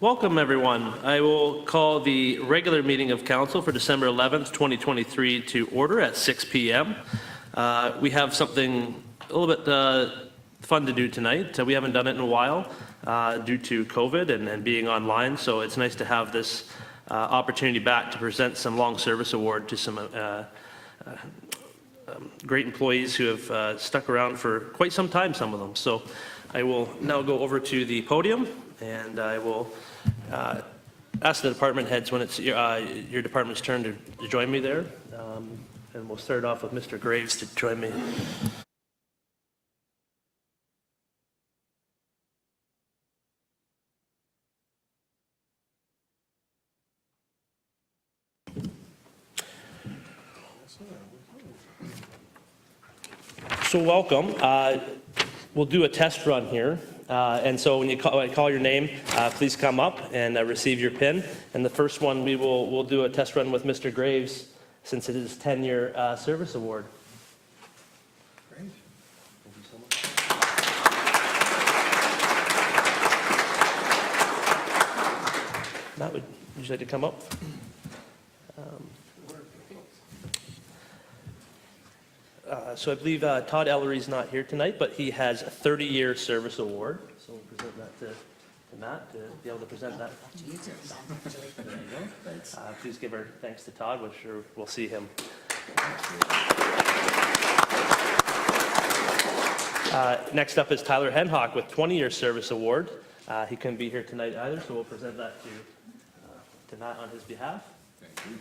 Welcome, everyone. I will call the regular meeting of council for December 11th, 2023 to order at 6 p.m. We have something a little bit fun to do tonight. We haven't done it in a while due to COVID and being online, so it's nice to have this opportunity back to present some long service award to some great employees who have stuck around for quite some time, some of them. So I will now go over to the podium and I will ask the department heads when it's your department's turn to join me there. And we'll start off with Mr. Graves to join me. So welcome. We'll do a test run here. And so when I call your name, please come up and receive your pin. And the first one we'll do a test run with Mr. Graves since it is his 10-year service award. Great. Thank you so much. Matt, would you like to come up? So I believe Todd Ellery's not here tonight, but he has a 30-year service award. So we'll present that to Matt to be able to present that. There you go. Please give our thanks to Todd. We're sure we'll see him. Next up is Tyler Henhock with 20-year service award. He couldn't be here tonight either, so we'll present that to Matt on his behalf. Thank you.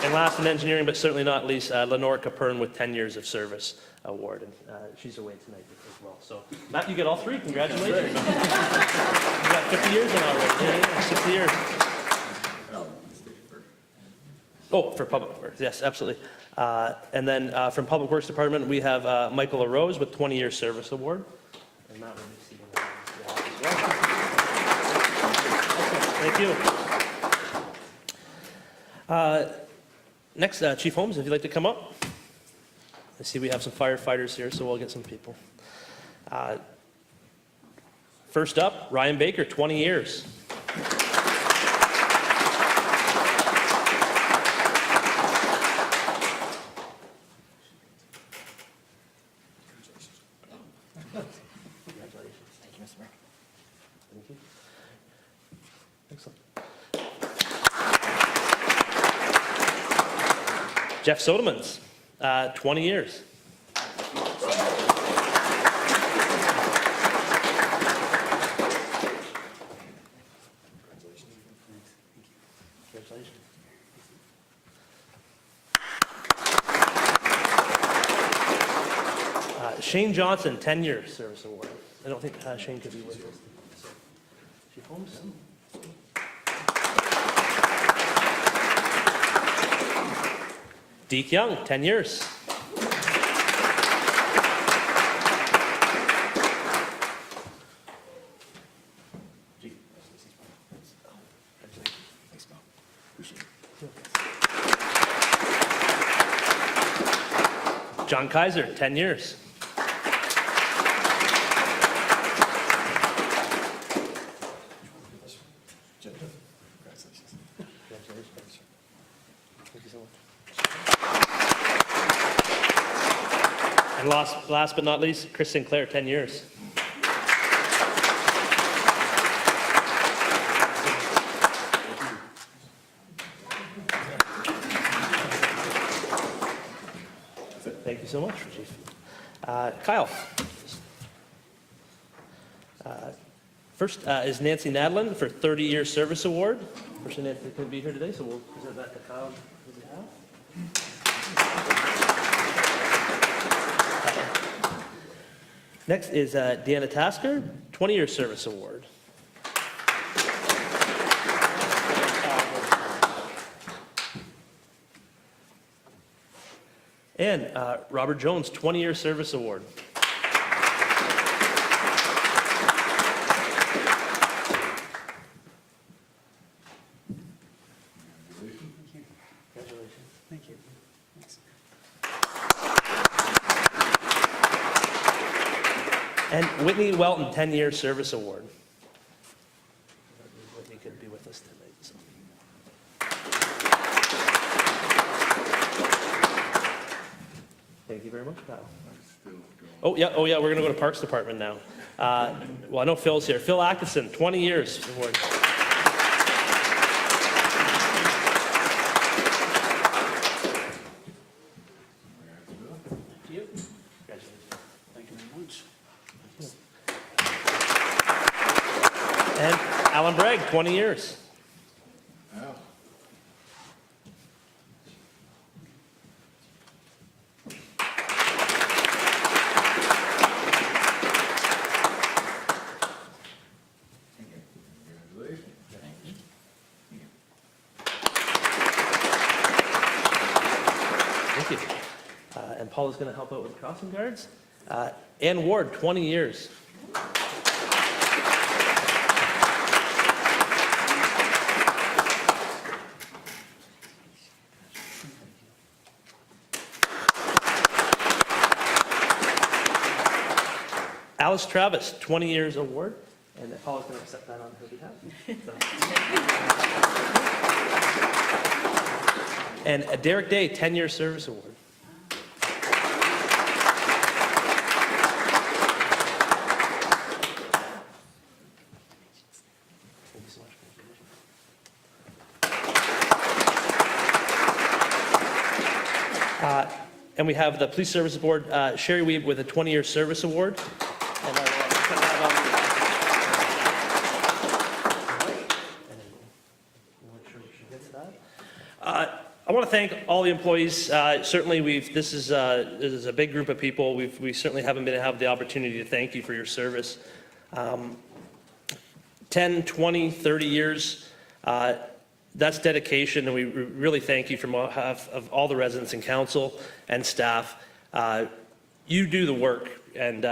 And last in engineering, but certainly not least, Lenore Capern with 10 years of service award. And she's away tonight as well. So, Matt, you get all three. Congratulations. You got 50 years in already. Yeah, 60 years. Oh, for Public Works. Yes, absolutely. And then from Public Works Department, we have Michael LaRose with 20 years service award. And Matt will be receiving that as well. Thank you. Next, Chief Holmes, if you'd like to come up. I see we have some firefighters here, so we'll get some people. First up, Ryan Baker, 20 years. Congratulations. Thank you, Mr. Mayor. Thank you. Excellent. Jeff Sodermans, 20 years. Congratulations. Shane Johnson, 10 years service award. I don't think Shane could be with us. Chief Holmes. Deke Young, 10 years. John Kaiser, 10 years. And last but not least, Chris Sinclair, 10 years. Thank you so much, Chief. Kyle. First is Nancy Nadlin for 30-year service award. Unfortunately, Nancy couldn't be here today, so we'll present that to Kyle on his behalf. Next is Deanna Tasker, 20-year service award. And Robert Jones, 20-year service award. Congratulations. Thank you. Thanks. And Whitney Welton, 10-year service award. Whitney could be with us tonight. So. Thank you very much, Kyle. Oh yeah, we're gonna go to Parks Department now. Well, I know Phil's here. Phil Atkinson, 20 years award. And Alan Bragg, 20 years. Wow. Congratulations. Thank you. And Paul is going to help out with the crossing guards. Ann Ward, 20 years. Alice Travis, 20 years award, and Paul is going to accept that on her behalf. So. And Derek Day, 10-year service award. Thank you so much. And we have the Police Service Board, Sherry Weeb with a 20-year service award. And I will put that on I want to thank all the employees. Certainly, this is a big group of people. We certainly haven't been have the opportunity to thank you for your service. 10, 20, 30 years. That's dedication, and we really thank you from behalf of all the residents and council and staff. You do the work, and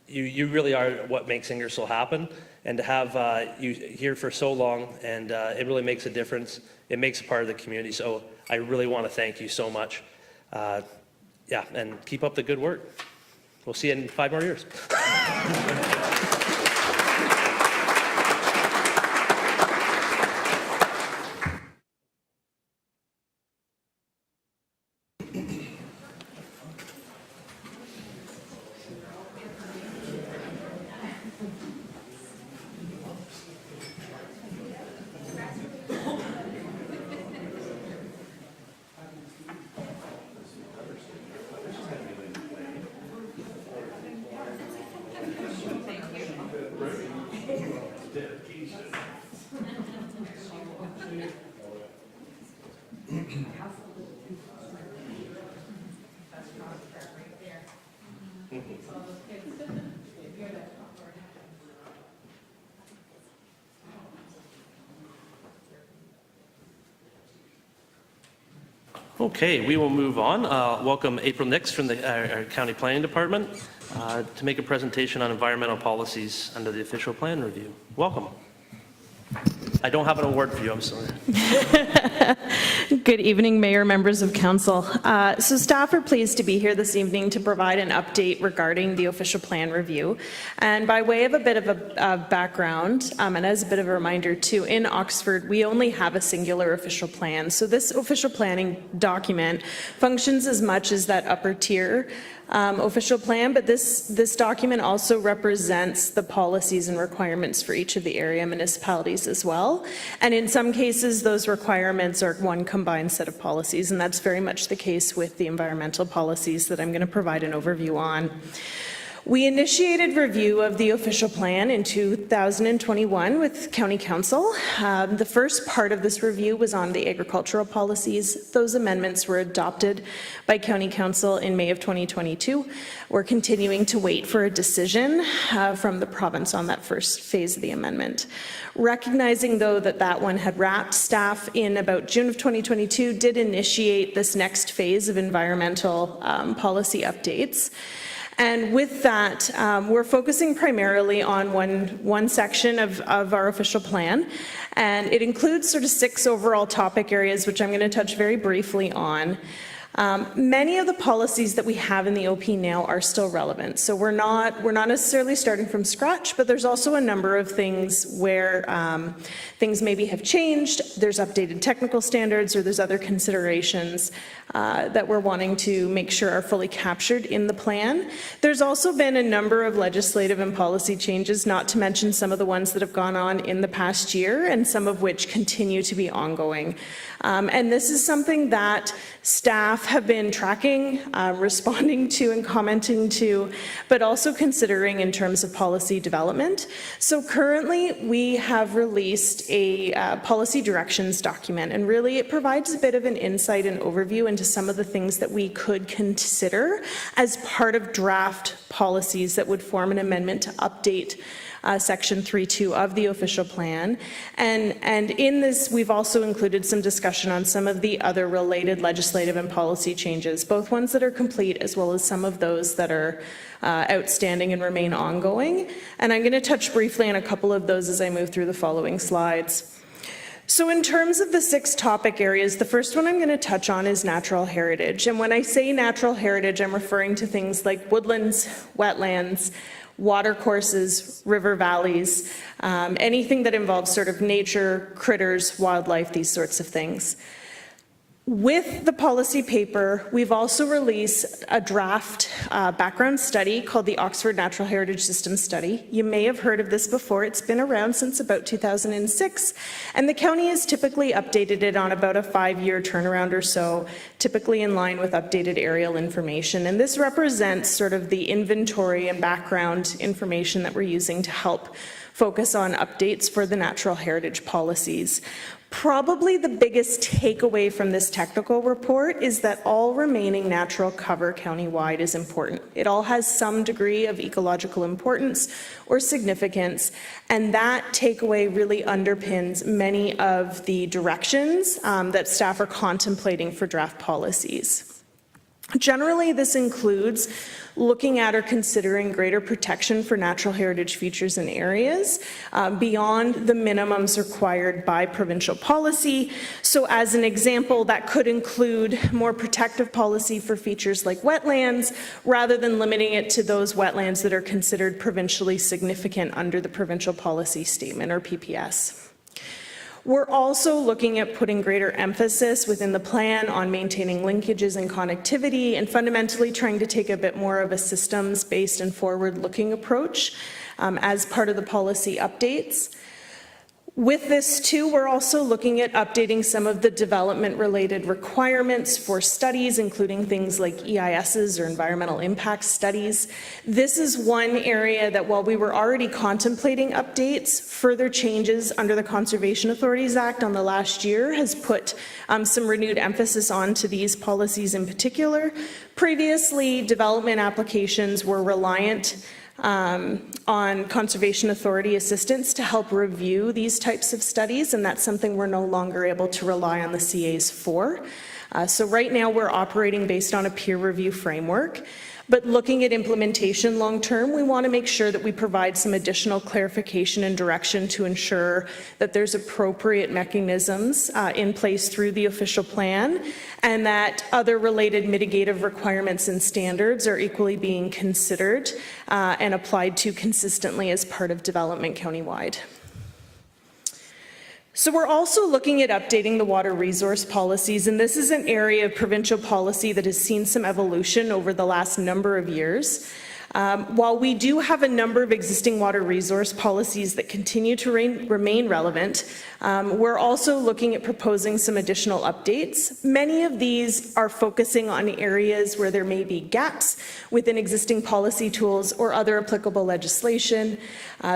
you really are what makes Ingersoll happen. And to have you here for so long, and it really makes a difference. It makes a part of the community. So I really want to thank you so much. Yeah, and keep up the good work. We'll see you in 5 more years. Okay, we will move on. Welcome April Nix from the our County Planning Department to make a presentation on environmental policies under the official plan review. Welcome. I don't have an award for you, I'm sorry. Good evening, Mayor, members of Council. So staff are pleased to be here this evening to provide an update regarding the official plan review. And by way of a bit of a background, and as a bit of a reminder too, in Oxford, we only have a singular official plan. So this official planning document functions as much as that upper tier official plan, but this document also represents the policies and requirements for each of the area municipalities as well. And in some cases, those requirements are one combined set of policies, and that's very much the case with the environmental policies that I'm going to provide an overview on. We initiated review of the official plan in 2021 with County Council. The first part of this review was on the agricultural policies. Those amendments were adopted by County Council in May of 2022. We're continuing to wait for a decision from the province on that first phase of the amendment. Recognizing, though, that that one had wrapped, staff in about June of 2022 did initiate this next phase of environmental policy updates. And with that, we're focusing primarily on one section of our official plan, and it includes sort of 6 overall topic areas, which I'm going to touch very briefly on. Many of the policies that we have in the OP now are still relevant. So we're not necessarily starting from scratch, but there's also a number of things where things maybe have changed. There's updated technical standards, or there's other considerations that we're wanting to make sure are fully captured in the plan. There's also been a number of legislative and policy changes, not to mention some of the ones that have gone on in the past year, and some of which continue to be ongoing. And this is something that staff have been tracking, responding to and commenting to, but also considering in terms of policy development. So currently we have released a policy directions document, and really it provides a bit of an insight and overview into some of the things that we could consider as part of draft policies that would form an amendment to update Section 3.2 of the official plan. And in this, we've also included some discussion on some of the other related legislative and policy changes, both ones that are complete as well as some of those that are outstanding and remain ongoing. And I'm going to touch briefly on a couple of those as I move through the following slides. So in terms of the 6 topic areas, the first one I'm going to touch on is natural heritage. And when I say natural heritage, I'm referring to things like woodlands, wetlands, watercourses, river valleys, anything that involves sort of nature, critters, wildlife, these sorts of things. With the policy paper, we've also released a draft background study called the Oxford Natural Heritage System Study. You may have heard of this before. It's been around since about 2006, and the county has typically updated it on about a 5-year turnaround or so, typically in line with updated aerial information. And this represents sort of the inventory and background information that we're using to help focus on updates for the natural heritage policies. Probably the biggest takeaway from this technical report is that all remaining natural cover countywide is important. It all has some degree of ecological importance or significance, and that takeaway really underpins many of the directions that staff are contemplating for draft policies. Generally, this includes looking at or considering greater protection for natural heritage features and areas beyond the minimums required by provincial policy. So as an example, that could include more protective policy for features like wetlands, rather than limiting it to those wetlands that are considered provincially significant under the provincial policy statement, or PPS. We're also looking at putting greater emphasis within the plan on maintaining linkages and connectivity, and fundamentally trying to take a bit more of a systems-based and forward-looking approach as part of the policy updates. With this too, we're also looking at updating some of the development-related requirements for studies, including things like EISs, or environmental impact studies. This is one area that, while we were already contemplating updates, further changes under the Conservation Authorities Act on the last year has put some renewed emphasis onto these policies in particular. Previously, development applications were reliant on Conservation Authority assistance to help review these types of studies, and that's something we're no longer able to rely on the CAs for. So right now we're operating based on a peer review framework, but looking at implementation long term, we want to make sure that we provide some additional clarification and direction to ensure that there's appropriate mechanisms in place through the official plan, and that other related mitigative requirements and standards are equally being considered and applied to consistently as part of development countywide. So we're also looking at updating the water resource policies, and this is an area of provincial policy that has seen some evolution over the last number of years. While we do have a number of existing water resource policies that continue to remain relevant, we're also looking at proposing some additional updates. Many of these are focusing on areas where there may be gaps within existing policy tools or other applicable legislation.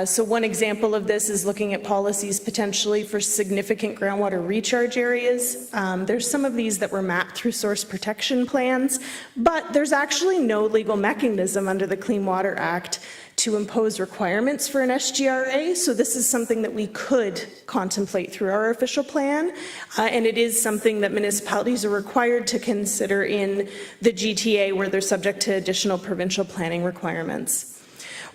So one example of this is looking at policies potentially for significant groundwater recharge areas. There's some of these that were mapped through source protection plans, but there's actually no legal mechanism under the Clean Water Act to impose requirements for an SGRA, so this is something that we could contemplate through our official plan, and it is something that municipalities are required to consider in the GTA where they're subject to additional provincial planning requirements.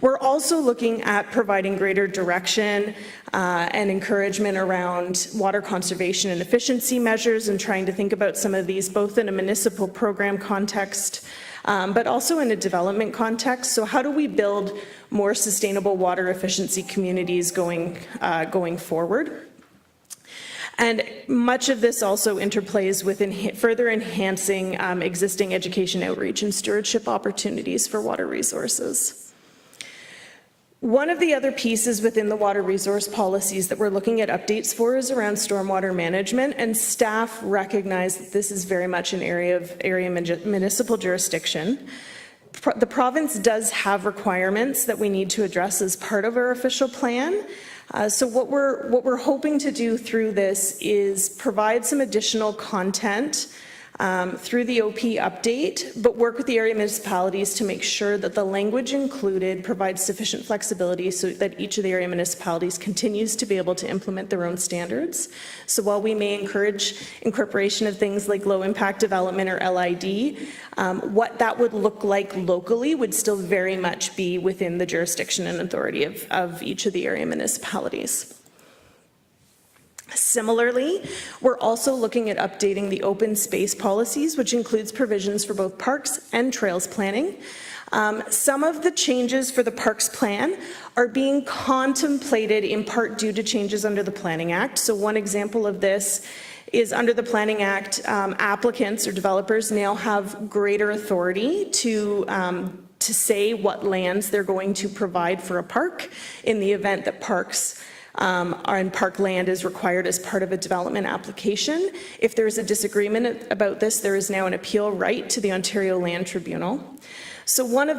We're also looking at providing greater direction and encouragement around water conservation and efficiency measures, and trying to think about some of these both in a municipal program context, but also in a development context. So how do we build more sustainable water efficiency communities going forward? And much of this also interplays with further enhancing existing education outreach and stewardship opportunities for water resources. One of the other pieces within the water resource policies that we're looking at updates for is around stormwater management, and staff recognize that this is very much an area of municipal jurisdiction. The province does have requirements that we need to address as part of our official plan. So what we're hoping to do through this is provide some additional content through the OP update, but work with the area municipalities to make sure that the language included provides sufficient flexibility so that each of the area municipalities continues to be able to implement their own standards. So while we may encourage incorporation of things like low impact development or LID, what that would look like locally would still very much be within the jurisdiction and authority of each of the area municipalities. Similarly, we're also looking at updating the open space policies, which includes provisions for both parks and trails planning. Some of the changes for the parks plan are being contemplated in part due to changes under the Planning Act. So one example of this is under the Planning Act, applicants or developers now have greater authority to say what lands they're going to provide for a park in the event that parks and park land is required as part of a development application. If there is a disagreement about this, there is now an appeal right to the Ontario Land Tribunal. So part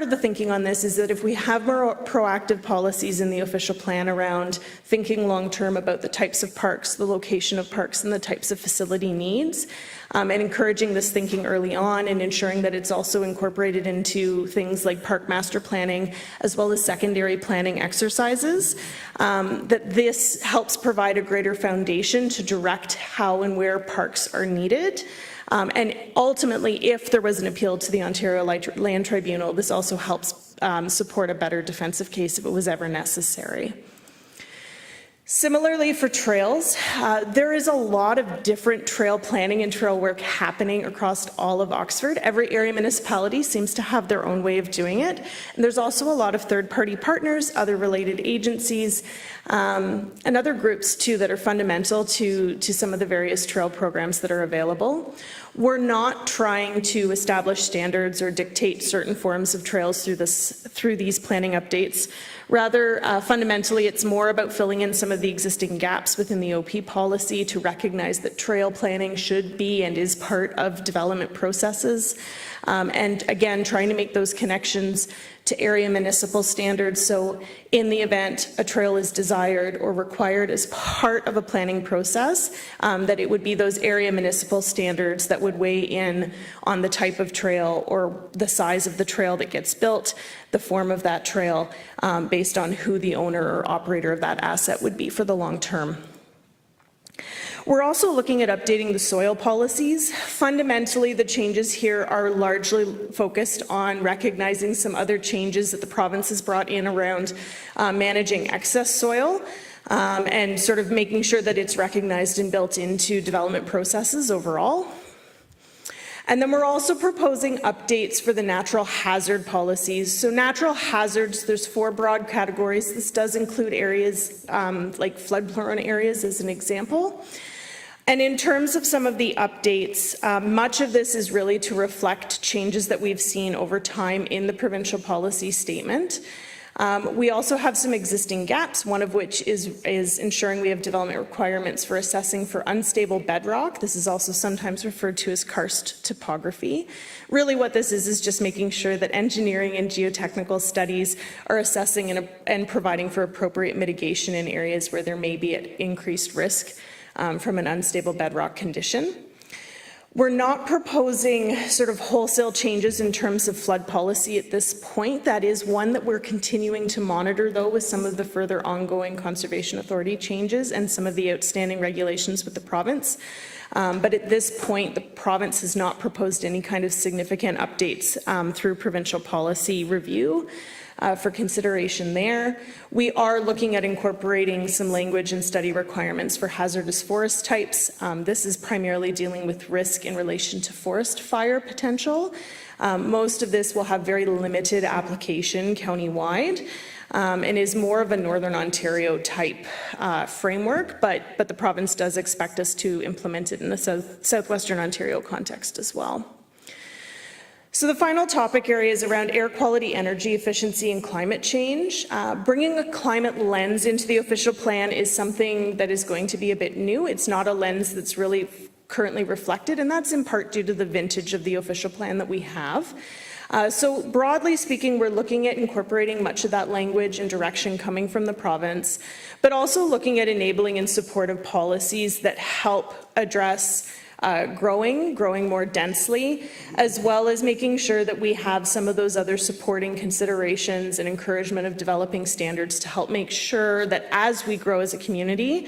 of the thinking on this is that if we have more proactive policies in the official plan around thinking long-term about the types of parks, the location of parks, and the types of facility needs, and encouraging this thinking early on and ensuring that it's also incorporated into things like park master planning as well as secondary planning exercises, that this helps provide a greater foundation to direct how and where parks are needed. And ultimately, if there was an appeal to the Ontario Land Tribunal, this also helps support a better defensive case if it was ever necessary. Similarly for trails, there is a lot of different trail planning and trail work happening across all of Oxford. Every area municipality seems to have their own way of doing it. And there's also a lot of third-party partners, other related agencies, and other groups too that are fundamental to some of the various trail programs that are available. We're not trying to establish standards or dictate certain forms of trails through these planning updates. Rather, fundamentally, it's more about filling in some of the existing gaps within the OP policy to recognize that trail planning should be and is part of development processes. And again, trying to make those connections to area municipal standards. So in the event a trail is desired or required as part of a planning process, that it would be those area municipal standards that would weigh in on the type of trail or the size of the trail that gets built, the form of that trail, based on who the owner or operator of that asset would be for the long term. We're also looking at updating the soil policies. Fundamentally, the changes here are largely focused on recognizing some other changes that the province has brought in around managing excess soil and sort of making sure that it's recognized and built into development processes overall. And then we're also proposing updates for the natural hazard policies. So natural hazards, there's 4 broad categories. This does include areas like flood-prone areas as an example. And in terms of some of the updates, much of this is really to reflect changes that we've seen over time in the provincial policy statement. We also have some existing gaps, one of which is ensuring we have development requirements for assessing for unstable bedrock. This is also sometimes referred to as karst topography. Really what this is just making sure that engineering and geotechnical studies are assessing and providing for appropriate mitigation in areas where there may be at increased risk from an unstable bedrock condition. We're not proposing sort of wholesale changes in terms of flood policy at this point. That is one that we're continuing to monitor, though, with some of the further ongoing Conservation Authority changes and some of the outstanding regulations with the province. But at this point, the province has not proposed any kind of significant updates through provincial policy review. for consideration there. We are looking at incorporating some language and study requirements for hazardous forest types. This is primarily dealing with risk in relation to forest fire potential. Most of this will have very limited application countywide. And is more of a Northern Ontario type framework, but the province does expect us to implement it in the Southwestern Ontario context as well. So the final topic area is around air quality, energy efficiency, and climate change. Bringing a climate lens into the official plan is something that is going to be a bit new. It's not a lens that's really currently reflected, and that's in part due to the vintage of the official plan that we have. So broadly speaking, we're looking at incorporating much of that language and direction coming from the province, but also looking at enabling and supportive policies that help address growing more densely, as well as making sure that we have some of those other supporting considerations and encouragement of developing standards to help make sure that as we grow as a community,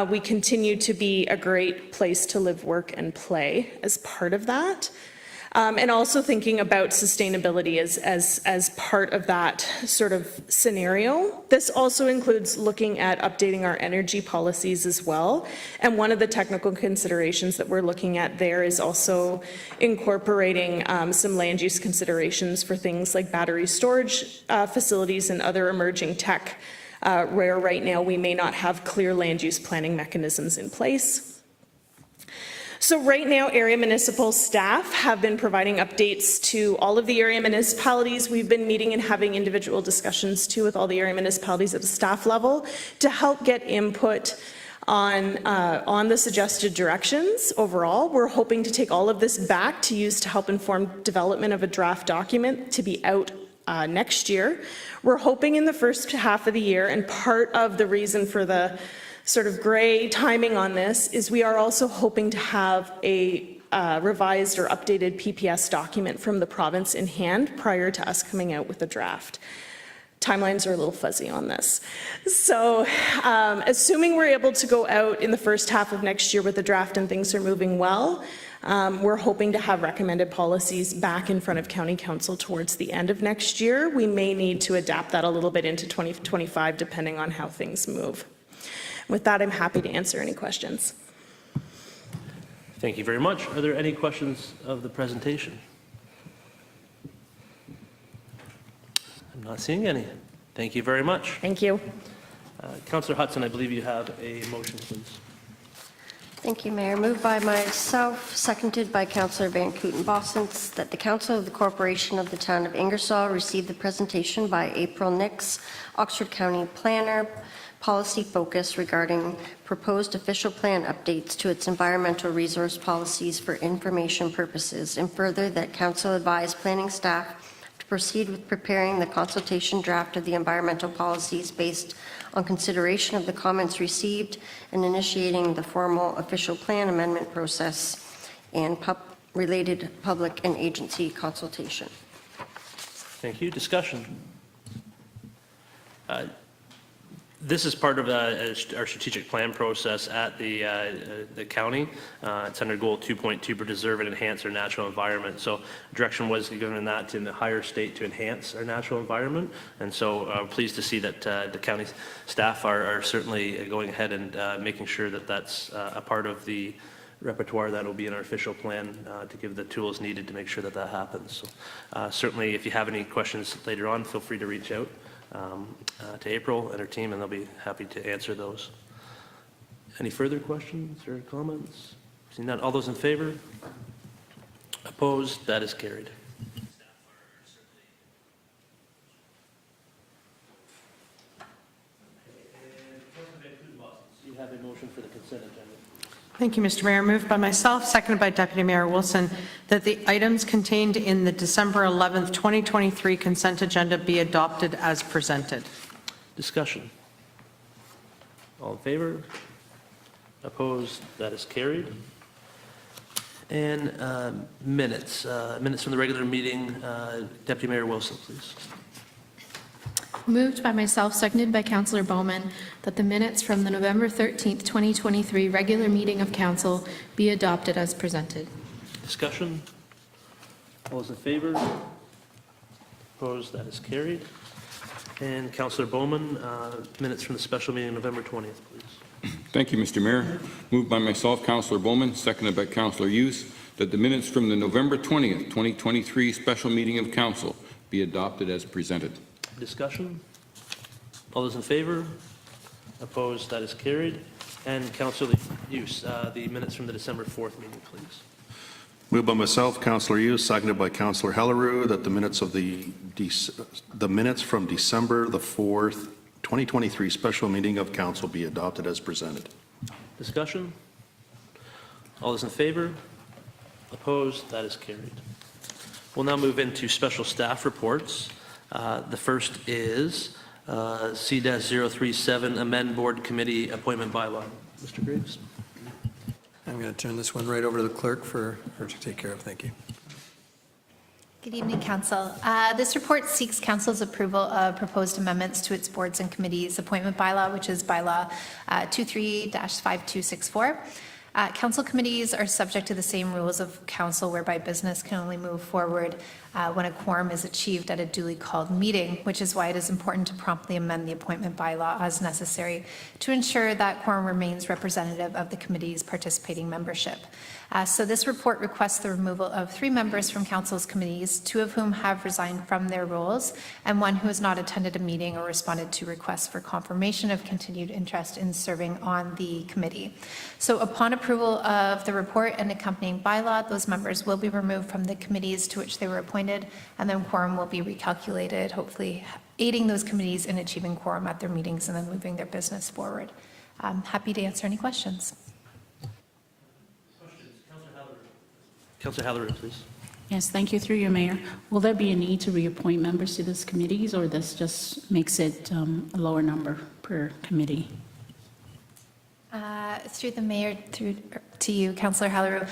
we continue to be a great place to live, work, and play as part of that. And also thinking about sustainability as part of that sort of scenario. This also includes looking at updating our energy policies as well. And one of the technical considerations that we're looking at there is also incorporating some land use considerations for things like battery storage facilities and other emerging tech, where right now we may not have clear land use planning mechanisms in place. So right now, area municipal staff have been providing updates to all of the area municipalities. We've been meeting and having individual discussions too with all the area municipalities at the staff level to help get input on the suggested directions overall. We're hoping to take all of this back to use to help inform development of a draft document to be out next year. We're hoping in the first half of the year, and part of the reason for the sort of gray timing on this is we are also hoping to have a revised or updated PPS document from the province in hand prior to us coming out with a draft. Timelines are a little fuzzy on this. So assuming we're able to go out in the first half of next year with the draft and things are moving well, we're hoping to have recommended policies back in front of County Council towards the end of next year. We may need to adapt that a little bit into 2025 depending on how things move. With that, I'm happy to answer any questions. Thank you very much. Are there any questions of the presentation? I'm not seeing any. Thank you very much. Thank you. Councillor Hudson, I believe you have a motion, please. Thank you, Mayor. Moved by myself, seconded by Councillor Van Kooten-Bosens, that the Council of the Corporation of the Town of Ingersoll receive the presentation by April Nix, Oxford County Planner, policy focus regarding proposed official plan updates to its environmental resource policies for information purposes, and further that Council advise planning staff to proceed with preparing the consultation draft of the environmental policies based on consideration of the comments received and initiating the formal official plan amendment process and related public and agency consultation. Thank you. Discussion. This is part of our strategic plan process at the county. It's under goal 2.2, preserve and enhance our natural environment. So direction was given in that to the higher state to enhance our natural environment. And so pleased to see that the county staff are certainly going ahead and making sure that that's a part of the repertoire that will be in our official plan to give the tools needed to make sure that that happens. So certainly if you have any questions later on, feel free to reach out to April and her team, and they'll be happy to answer those. Any further questions or comments? Seeing none, all those in favor? Opposed? That is carried. You have a motion for the consent agenda. Thank you, Mr. Mayor. Moved by myself, seconded by Deputy Mayor Wilson, that the items contained in the December 11th, 2023 consent agenda be adopted as presented. Discussion. All in favor? Opposed? That is carried. And minutes. Minutes from the regular meeting. Deputy Mayor Wilson, please. Moved by myself, seconded by Councillor Bowman, that the minutes from the November 13th, 2023 regular meeting of Council be adopted as presented. Discussion. All those in favor? Opposed? That is carried. And Councillor Bowman, minutes from the special meeting November 20th, please. Thank you, Mr. Mayor. Moved by myself, Councillor Bowman, seconded by Councillor Hughes, that the minutes from the November 20th, 2023 special meeting of council be adopted as presented. Discussion? All those in favor? Opposed? That is carried. And Councillor Hughes, the minutes from the December 4th meeting, please. Moved by myself, Councillor Hughes, seconded by Councillor Hellerue, that the minutes from December the 4th, 2023 special meeting of council be adopted as presented. Discussion? All those in favor? Opposed? That is carried. We'll now move into special staff reports. The first is C-037, amend board committee appointment bylaw. Mr. Graves. I'm going to turn this one right over to the clerk for her to take care of. Thank you. Good evening, Council. This report seeks Council's approval of proposed amendments to its boards and committees appointment bylaw, which is bylaw 23-5264. Council committees are subject to the same rules of council whereby business can only move forward when a quorum is achieved at a duly called meeting, which is why it is important to promptly amend the appointment bylaw as necessary to ensure that quorum remains representative of the committee's participating membership. So this report requests the removal of 3 members from council's committees, 2 of whom have resigned from their roles, and 1 who has not attended a meeting or responded to requests for confirmation of continued interest in serving on the committee. So upon approval of the report and accompanying bylaw, those members will be removed from the committees to which they were appointed, and then quorum will be recalculated, hopefully aiding those committees in achieving quorum at their meetings and then moving their business forward. I'm happy to answer any questions. Councillor Halleran, please. Yes, thank you. Through you, Mayor. Will there be a need to reappoint members to these committees, or this just makes it a lower number per committee? Through the mayor, through to you, Councillor Halleru.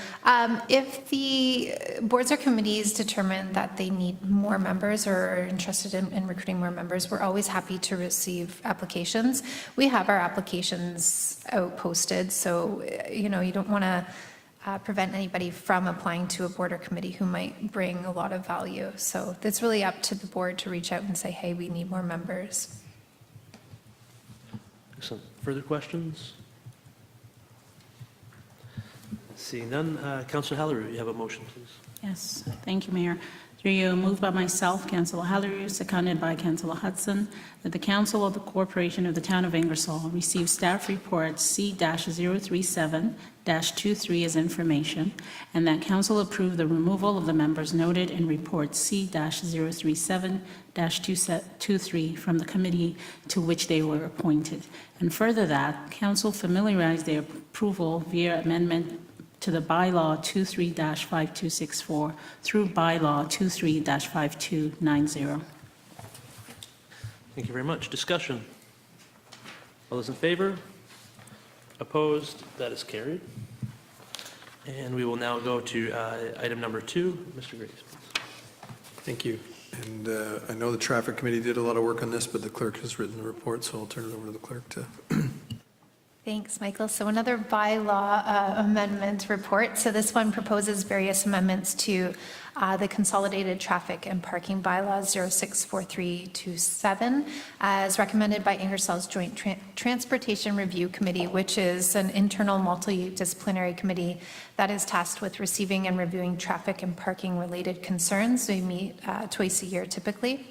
If the boards or committees determine that they need more members or are interested in recruiting more members, we're always happy to receive applications. We have our applications out posted, so you don't want to prevent anybody from applying to a board or committee who might bring a lot of value. So it's really up to the board to reach out and say, hey, we need more members. Excellent. Further questions? Seeing none, Councillor Halleru, you have a motion, please. Yes, thank you, Mayor. Through you, moved by myself, Councillor Halleru, seconded by Councillor Hudson, that the Council of the Corporation of the Town of Ingersoll receive staff report C-037-23 as information, and that Council approve the removal of the members noted in report C-037-23 from the committee to which they were appointed. And further that, Council familiarize their approval via amendment to the bylaw 23-5264 through bylaw 23-5290. Thank you very much. Discussion? All those in favor? Opposed? That is carried. And we will now go to item number 2. Mr. Graves, please. Thank you. And I know the traffic committee did a lot of work on this, but the clerk has written the report, so I'll turn it over to the clerk to. Thanks, Michael. So another bylaw amendment report. So this one proposes various amendments to the Consolidated Traffic and Parking Bylaws 064327, as recommended by Ingersoll's Joint Transportation Review Committee, which is an internal multidisciplinary committee that is tasked with receiving and reviewing traffic and parking related concerns. We meet twice a year typically.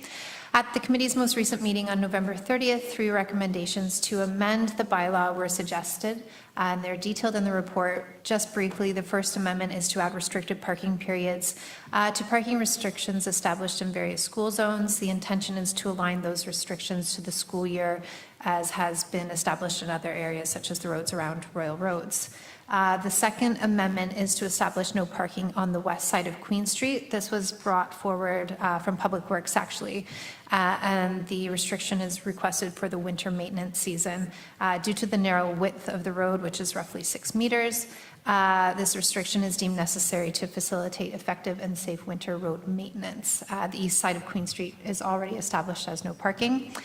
At the committee's most recent meeting on November 30th, 3 recommendations to amend the bylaw were suggested, and they're detailed in the report. Just briefly, the first amendment is to add restricted parking periods to parking restrictions established in various school zones. The intention is to align those restrictions to the school year as has been established in other areas, such as the roads around Royal Roads. The second amendment is to establish no parking on the west side of Queen Street. This was brought forward from Public Works, actually, and the restriction is requested for the winter maintenance season. Due to the narrow width of the road, which is roughly 6 meters, this restriction is deemed necessary to facilitate effective and safe winter road maintenance. The east side of Queen Street is already established as no parking.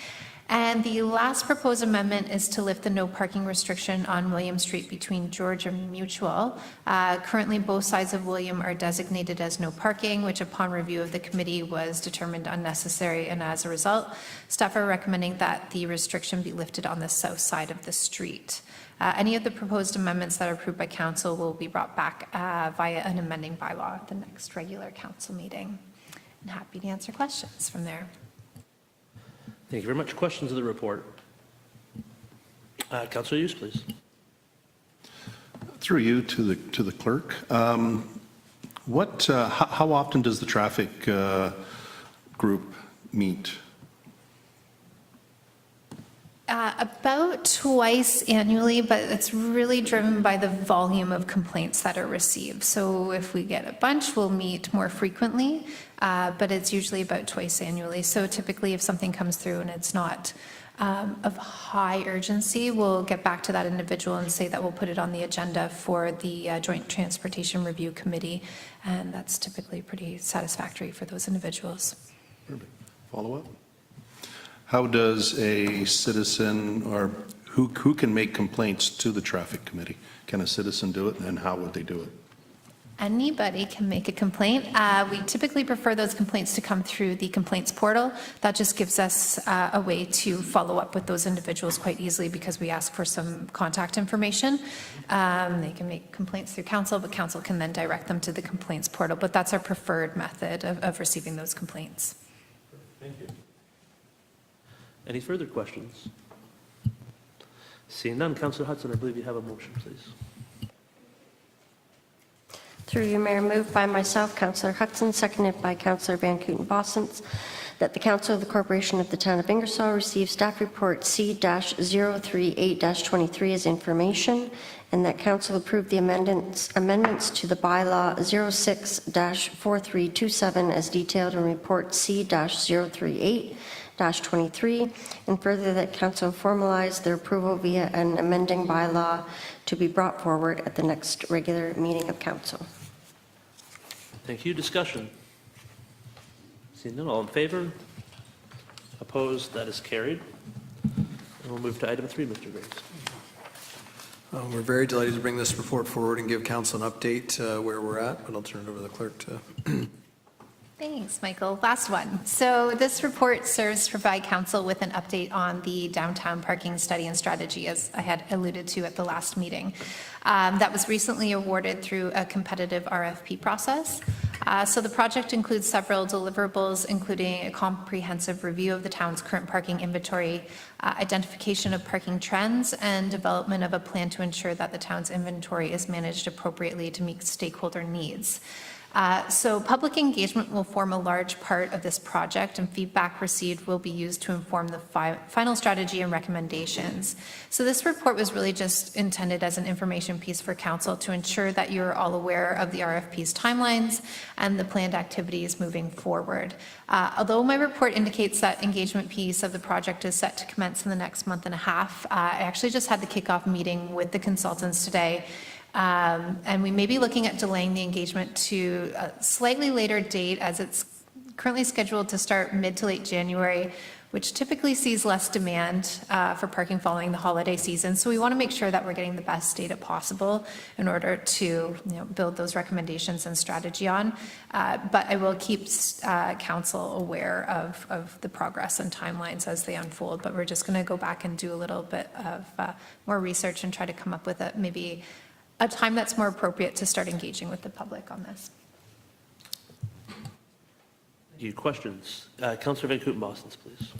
And the last proposed amendment is to lift the no parking restriction on William Street between George and Mutual. Currently, both sides of William are designated as no parking, which upon review of the committee was determined unnecessary, and as a result, staff are recommending that the restriction be lifted on the south side of the street. Any of the proposed amendments that are approved by council will be brought back via an amending bylaw at the next regular council meeting. And happy to answer questions from there. Thank you very much. Questions of the report? Councillor Hughes, please. Through you to the clerk. How often does the traffic group meet? About twice annually, but it's really driven by the volume of complaints that are received. So if we get a bunch, we'll meet more frequently, but it's usually about twice annually. So typically, if something comes through and it's not of high urgency, we'll get back to that individual and say that we'll put it on the agenda for the Joint Transportation Review Committee, and that's typically pretty satisfactory for those individuals. Follow up? How does a citizen, or who can make complaints to the traffic committee? Can a citizen do it, and how would they do it? Anybody can make a complaint. We typically prefer those complaints to come through the complaints portal. That just gives us a way to follow up with those individuals quite easily because we ask for some contact information. They can make complaints through council, but council can then direct them to the complaints portal. But that's our preferred method of receiving those complaints. Thank you. Any further questions? Seeing none, Councillor Hudson, I believe you have a motion, please. Through you, Mayor, moved by myself, Councillor Hudson, seconded by Councillor Van Kooten-Bosens, that the Council of the Corporation of the Town of Ingersoll receive staff report C-038-23 as information, and that Council approve the amendments to the bylaw 06-4327 as detailed in report C-038-23, and further that Council formalize their approval via an amending bylaw to be brought forward at the next regular meeting of Council. Thank you. Discussion? Seeing none, all in favor? Opposed? That is carried. And we'll move to item 3, Mr. Graves. We're very delighted to bring this report forward and give council an update where we're at, but I'll turn it over to the clerk to. Thanks, Michael. Last one. So this report serves to provide council with an update on the downtown parking study and strategy, as I had alluded to at the last meeting. That was recently awarded through a competitive RFP process. So the project includes several deliverables, including a comprehensive review of the town's current parking inventory, identification of parking trends, and development of a plan to ensure that the town's inventory is managed appropriately to meet stakeholder needs. So public engagement will form a large part of this project, and feedback received will be used to inform the final strategy and recommendations. So this report was really just intended as an information piece for council to ensure that you're all aware of the RFP's timelines and the planned activities moving forward. Although my report indicates that engagement piece of the project is set to commence in the next month and a half, I actually just had the kickoff meeting with the consultants today. And we may be looking at delaying the engagement to a slightly later date, as it's currently scheduled to start mid to late January, which typically sees less demand for parking following the holiday season. So we want to make sure that we're getting the best data possible in order to build those recommendations and strategy on. But I will keep council aware of the progress and timelines as they unfold. But we're just going to go back and do a little bit of more research and try to come up with maybe a time that's more appropriate to start engaging with the public on this. Thank you. Questions? Councillor Van Kooten-Bosens, please.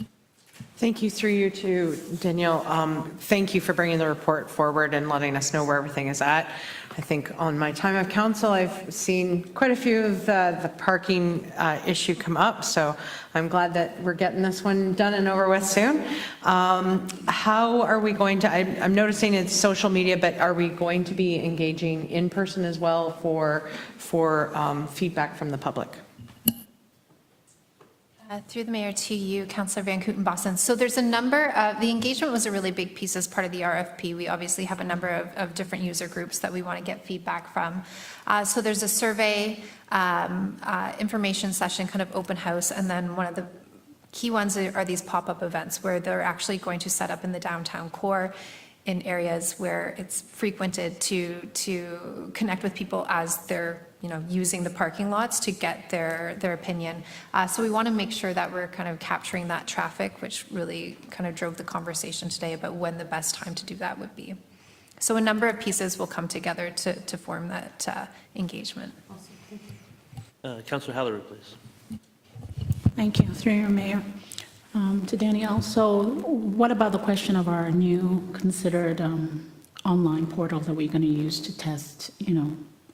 Thank you, through you to Danielle. Thank you for bringing the report forward and letting us know where everything is at. I think on my time of council, I've seen quite a few of the parking issue come up, so I'm glad that we're getting this one done and over with soon. How are we going to, I'm noticing it's social media, but are we going to be engaging in person as well for feedback from the public? Through the mayor to you, Councillor Van Kooten-Bosens. So there's a number of, the engagement was a really big piece as part of the RFP. We obviously have a number of different user groups that we want to get feedback from. So there's a survey, information session, kind of open house, and then one of the key ones are these pop-up events where they're actually going to set up in the downtown core in areas where it's frequented to connect with people as they're, using the parking lots to get their opinion. So we want to make sure that we're kind of capturing that traffic, which really kind of drove the conversation today about when the best time to do that would be. So a number of pieces will come together to form that engagement. Councillor Halleru, please. Thank you, through your mayor. To Danielle, so what about the question of our new considered online portal that we're going to use to test,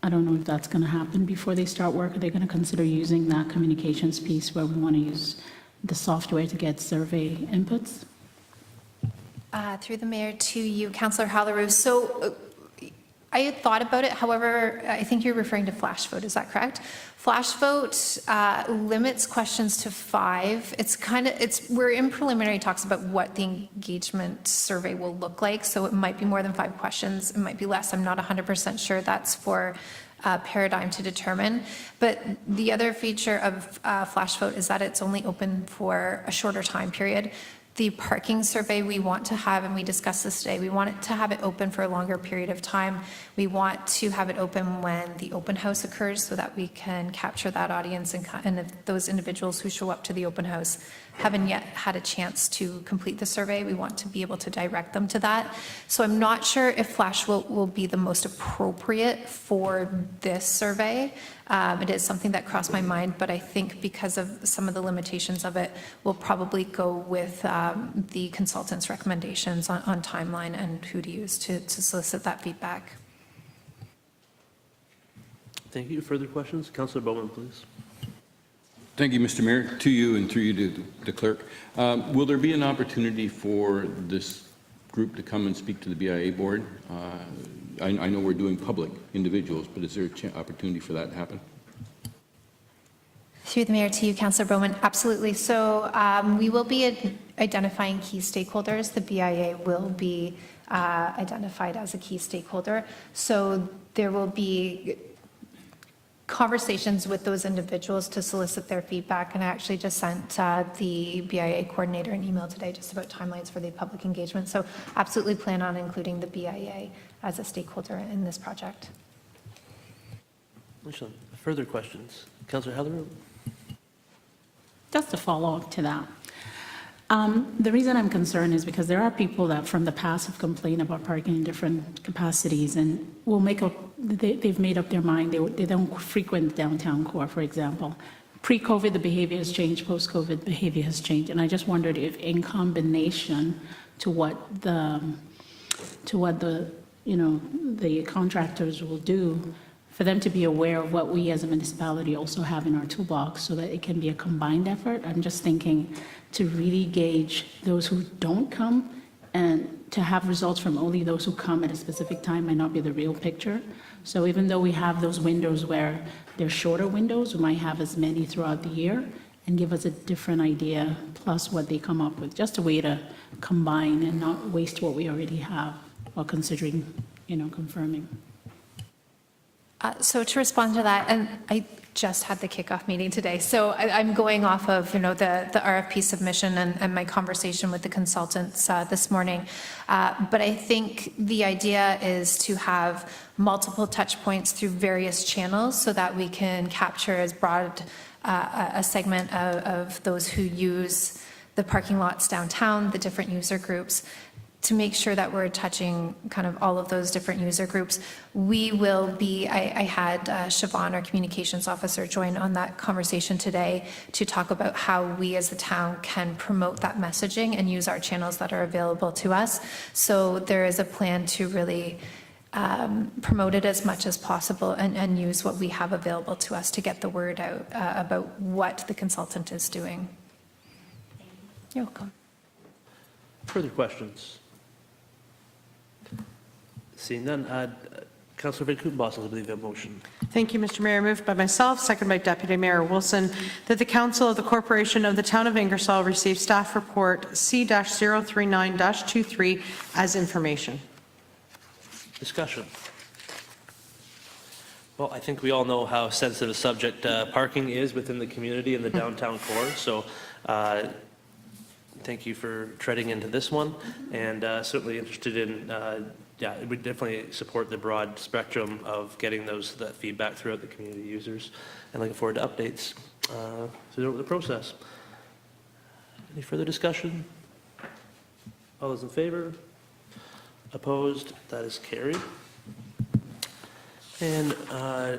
I don't know if that's going to happen before they start work. Are they going to consider using that communications piece where we want to use the software to get survey inputs? Through the mayor to you, Councillor Halleru. So I had thought about it. However, I think you're referring to flash vote. Is that correct? Flash vote limits questions to 5. We're in preliminary talks about what the engagement survey will look like. So it might be more than 5 questions. It might be less. I'm not 100% sure. That's for Paradigm to determine. But the other feature of flash vote is that it's only open for a shorter time period. The parking survey we want to have, and we discussed this today, we want it to have it open for a longer period of time. We want to have it open when the open house occurs so that we can capture that audience and if those individuals who show up to the open house haven't yet had a chance to complete the survey, we want to be able to direct them to that. So I'm not sure if flash will be the most appropriate for this survey. It is something that crossed my mind, but I think because of some of the limitations of it, we'll probably go with the consultant's recommendations on timeline and who to use to solicit that feedback. Thank you. Further questions? Councillor Bowman, please. Thank you, Mr. Mayor. To you and through you to the clerk. Will there be an opportunity for this group to come and speak to the BIA board? I know we're doing public individuals, but is there an opportunity for that to happen? Through the mayor to you, Councillor Bowman, absolutely. So we will be identifying key stakeholders. The BIA will be identified as a key stakeholder. So there will be conversations with those individuals to solicit their feedback. And I actually just sent the BIA coordinator an email today just about timelines for the public engagement. So absolutely plan on including the BIA as a stakeholder in this project. Excellent. Further questions? Councillor Halleru? Just a follow-up to that. The reason I'm concerned is because there are people that from the past have complained about parking in different capacities and will they've made up their mind. They don't frequent downtown core, for example. Pre-COVID, the behavior has changed. Post-COVID, behavior has changed. And I just wondered if in combination to what the contractors will do, for them to be aware of what we as a municipality also have in our toolbox so that it can be a combined effort. I'm just thinking to really gauge those who don't come and to have results from only those who come at a specific time might not be the real picture. So even though we have those windows where they're shorter windows, we might have as many throughout the year and give us a different idea plus what they come up with, just a way to combine and not waste what we already have while considering, confirming. So to respond to that, and I just had the kickoff meeting today, so I'm going off of, the RFP submission and my conversation with the consultants this morning. But I think the idea is to have multiple touch points through various channels so that we can capture as broad a segment of those who use the parking lots downtown, the different user groups, to make sure that we're touching kind of all of those different user groups. We will be, I had Siobhan, our communications officer, join on that conversation today to talk about how we as the town can promote that messaging and use our channels that are available to us. So there is a plan to really promote it as much as possible and use what we have available to us to get the word out about what the consultant is doing. You're welcome. Further questions? Seeing none, Councillor Van Kouten-Bosson, I believe you have a motion. Thank you, Mr. Mayor. Moved by myself, second by Deputy Mayor Wilson, that the Council of the Corporation of the Town of Ingersoll receive staff report C-039-23 as information. Discussion. Well, I think we all know how sensitive a subject parking is within the community in the downtown core. So thank you for treading into this one, and certainly interested in, yeah, we definitely support the broad spectrum of getting that feedback throughout the community users, and looking forward to updates through the process. Any further discussion? All those in favor? Opposed? That is carried. And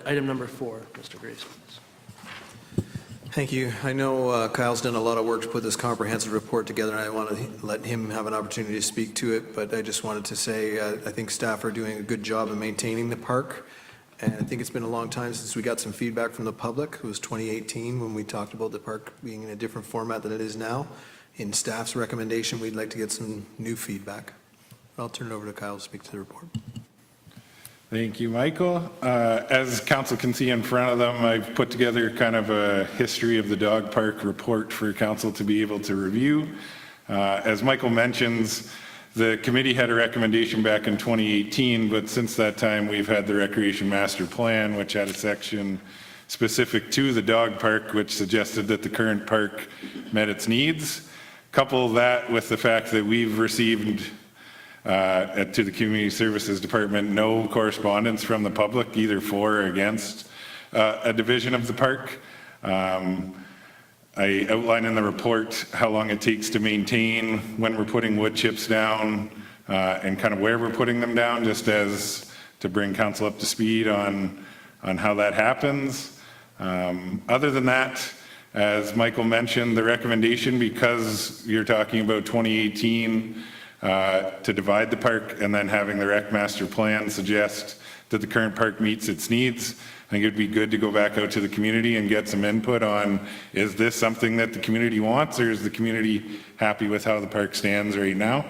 item number 4, Mr. Grace, please. Thank you. I know Kyle's done a lot of work to put this comprehensive report together, and I want to let him have an opportunity to speak to it, but I just wanted to say I think staff are doing a good job of maintaining the park, and I think it's been a long time since we got some feedback from the public. It was 2018 when we talked about the park being in a different format than it is now. In staff's recommendation, we'd like to get some new feedback. I'll turn it over to Kyle to speak to the report. Thank you, Michael. As council can see in front of them, I've put together kind of a history of the dog park report for council to be able to review. As Michael mentions, the committee had a recommendation back in 2018, but since that time we've had the Recreation Master Plan, which had a section specific to the dog park, which suggested that the current park met its needs. Couple that with the fact that we've received to the Community Services Department no correspondence from the public, either for or against a division of the park. I outline in the report how long it takes to maintain when we're putting wood chips down and kind of where we're putting them down, just as to bring council up to speed on how that happens. Other than that, as Michael mentioned, the recommendation, because you're talking about 2018, to divide the park and then having the rec master plan suggest that the current park meets its needs, I think it'd be good to go back out to the community and get some input on, is this something that the community wants, or is the community happy with how the park stands right now?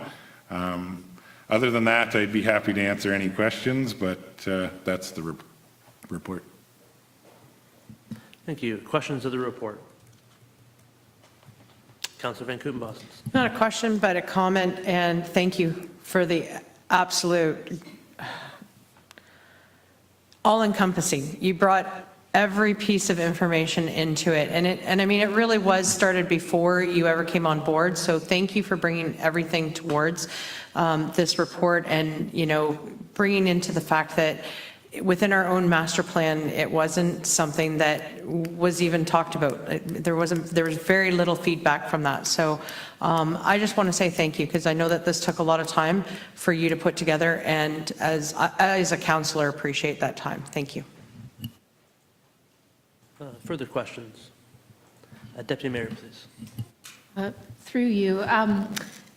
Other than that, I'd be happy to answer any questions, but that's the report. Thank you. Questions of the report? Councillor Van Kouten-Bosens. Not a question, but a comment, and thank you for the absolute all-encompassing. You brought every piece of information into it, and I mean, it really was started before you ever came on board, so thank you for bringing everything towards this report, and, you know, bringing into the fact that within our own master plan, it wasn't something that was even talked about. There was very little feedback from that. So I just want to say thank you, because I know that this took a lot of time for you to put together, and as a councillor, appreciate that time. Thank you. Further questions? Deputy Mayor, please. Through you.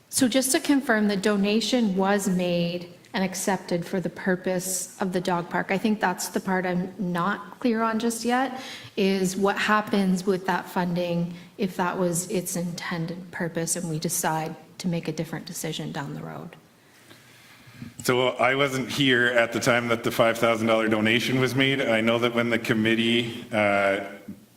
So just to confirm, the donation was made and accepted for the purpose of the dog park. I think that's the part I'm not clear on just yet, is what happens with that funding if that was its intended purpose and we decide to make a different decision down the road. So I wasn't here at the time that the $5,000 donation was made. I know that when the committee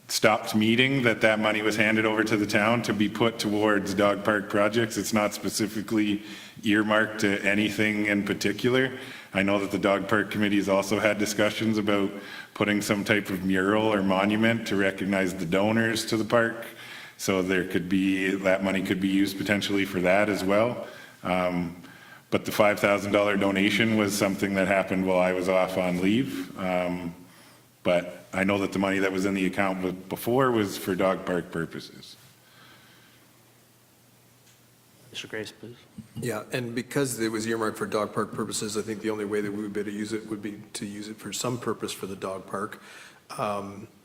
stopped meeting, that money was handed over to the town to be put towards dog park projects. It's not specifically earmarked to anything in particular. I know that the dog park committee has also had discussions about putting some type of mural or monument to recognize the donors to the park. So there could be, that money could be used potentially for that as well. But the $5,000 donation was something that happened while I was off on leave. But I know that the money that was in the account before was for dog park purposes. Mr. Grace, please. Yeah, and because it was earmarked for dog park purposes, I think the only way that we would be able to use it would be to use it for some purpose for the dog park.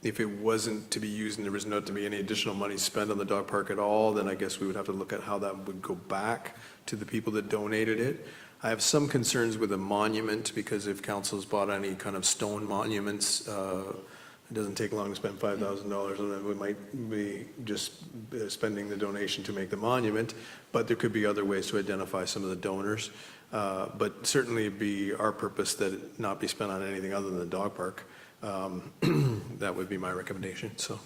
If it wasn't to be used and there was not to be any additional money spent on the dog park at all, then I guess we would have to look at how that would go back to the people that donated it. I have some concerns with a monument, because if council's bought any kind of stone monuments, it doesn't take long to spend $5,000, and then we might be just spending the donation to make the monument, but there could be other ways to identify some of the donors. But certainly it'd be our purpose that it not be spent on anything other than the dog park. That would be my recommendation, so.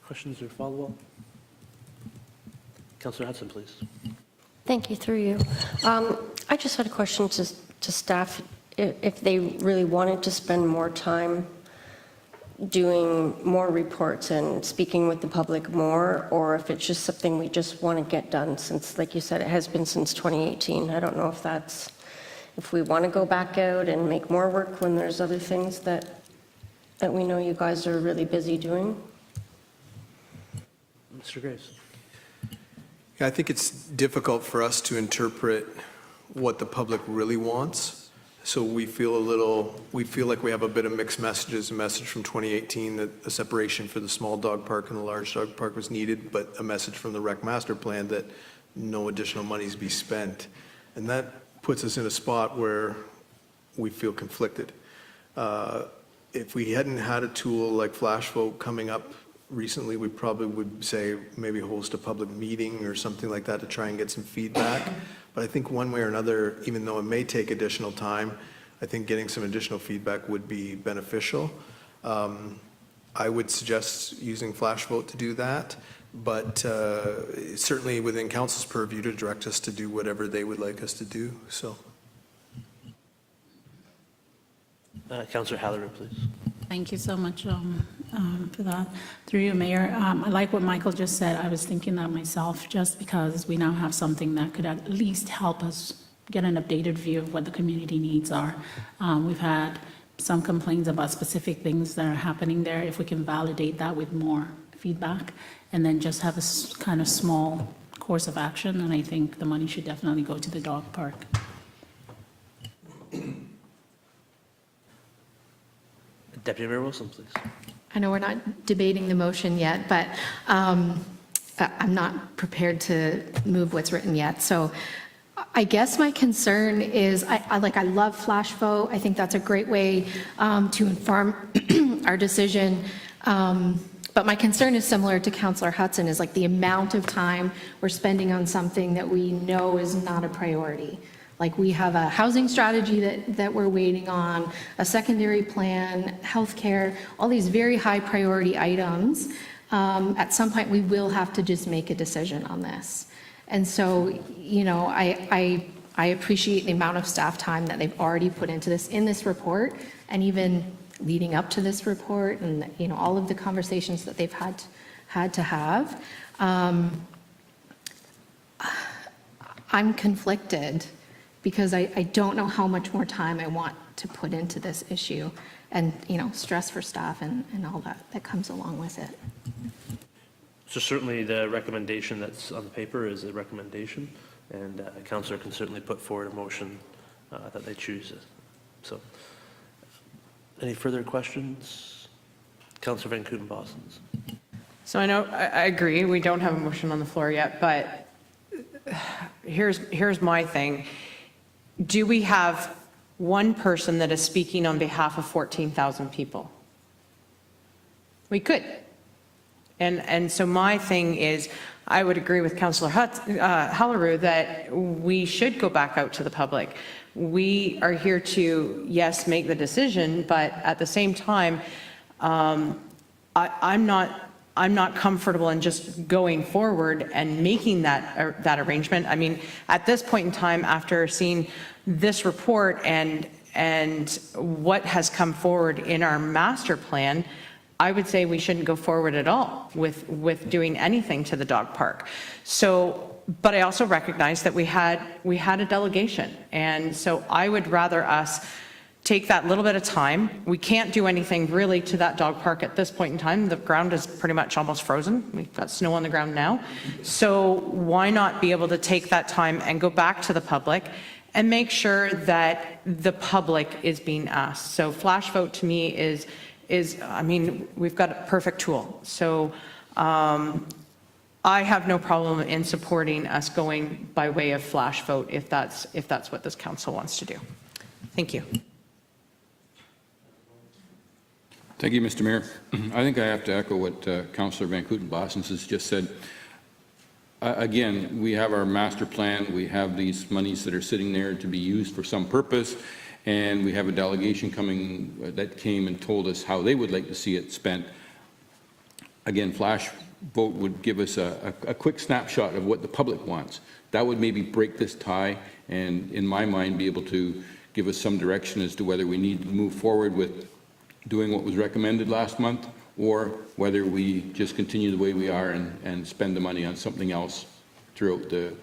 Questions or follow-up? Councillor Hudson, please. Thank you, through you. I just had a question to staff. If they really wanted to spend more time doing more reports and speaking with the public more, or if it's just something we just want to get done since, like you said, it has been since 2018. I don't know if we want to go back out and make more work when there's other things that we know you guys are really busy doing. Mr. Graves. Yeah, I think it's difficult for us to interpret what the public really wants. So we feel like we have a bit of mixed messages, a message from 2018 that a separation for the small dog park and the large dog park was needed, but a message from the rec master plan that no additional monies be spent. And that puts us in a spot where we feel conflicted. If we hadn't had a tool like Flash Vote coming up recently, we probably would say maybe host a public meeting or something like that to try and get some feedback. But I think one way or another, even though it may take additional time, I think getting some additional feedback would be beneficial. I would suggest using Flash Vote to do that, but certainly within council's purview to direct us to do whatever they would like us to do, so. Councillor Halleran, please. Thank you so much for that. Through you, Mayor, I like what Michael just said. I was thinking that myself, just because we now have something that could at least help us get an updated view of what the community needs are. We've had some complaints about specific things that are happening there. If we can validate that with more feedback and then just have a kind of small course of action, then I think the money should definitely go to the dog park. Deputy Mayor Wilson, please. I know we're not debating the motion yet, but I'm not prepared to move what's written yet. So I guess my concern is, I love Flash Vote. I think that's a great way to inform our decision. But my concern is similar to Councillor Hudson, is like the amount of time we're spending on something that we know is not a priority. Like, we have a housing strategy that we're waiting on, a secondary plan, healthcare, all these very high priority items. At some point, we will have to just make a decision on this. And so, you know, I appreciate the amount of staff time that they've already put into this in this report, and even leading up to this report, and, you know, all of the conversations that they've had to have. I'm conflicted, because I don't know how much more time I want to put into this issue, and, you know, stress for staff and all that comes along with it. So certainly the recommendation that's on the paper is a recommendation, and a councillor can certainly put forward a motion that they choose. So, any further questions? Councillor Van Kooten-Bosens. So I know, I agree, we don't have a motion on the floor yet, but here's my thing. Do we have one person that is speaking on behalf of 14,000 people? We could. And so my thing is, I would agree with Councillor Halleran that we should go back out to the public. We are here to, yes, make the decision, but at the same time, I'm not comfortable in just going forward and making that arrangement. I mean, at this point in time, after seeing this report and what has come forward in our master plan, I would say we shouldn't go forward at all with doing anything to the dog park. So, but I also recognize that we had a delegation, and so I would rather us take that little bit of time. We can't do anything really to that dog park at this point in time. The ground is pretty much almost frozen. We've got snow on the ground now. So why not be able to take that time and go back to the public and make sure that the public is being asked? So Flash Vote to me is I mean, we've got a perfect tool. So I have no problem in supporting us going by way of Flash Vote if that's what this council wants to do. Thank you. Thank you, Mr. Mayor. I think I have to echo what Councillor Van Kooten-Bosens has just said. Again, we have our master plan. We have these monies that are sitting there to be used for some purpose, and we have a delegation coming that came and told us how they would like to see it spent. Again, Flash Vote would give us a quick snapshot of what the public wants. That would maybe break this tie and, in my mind, be able to give us some direction as to whether we need to move forward with doing what was recommended last month, or whether we just continue the way we are and spend the money on something else throughout the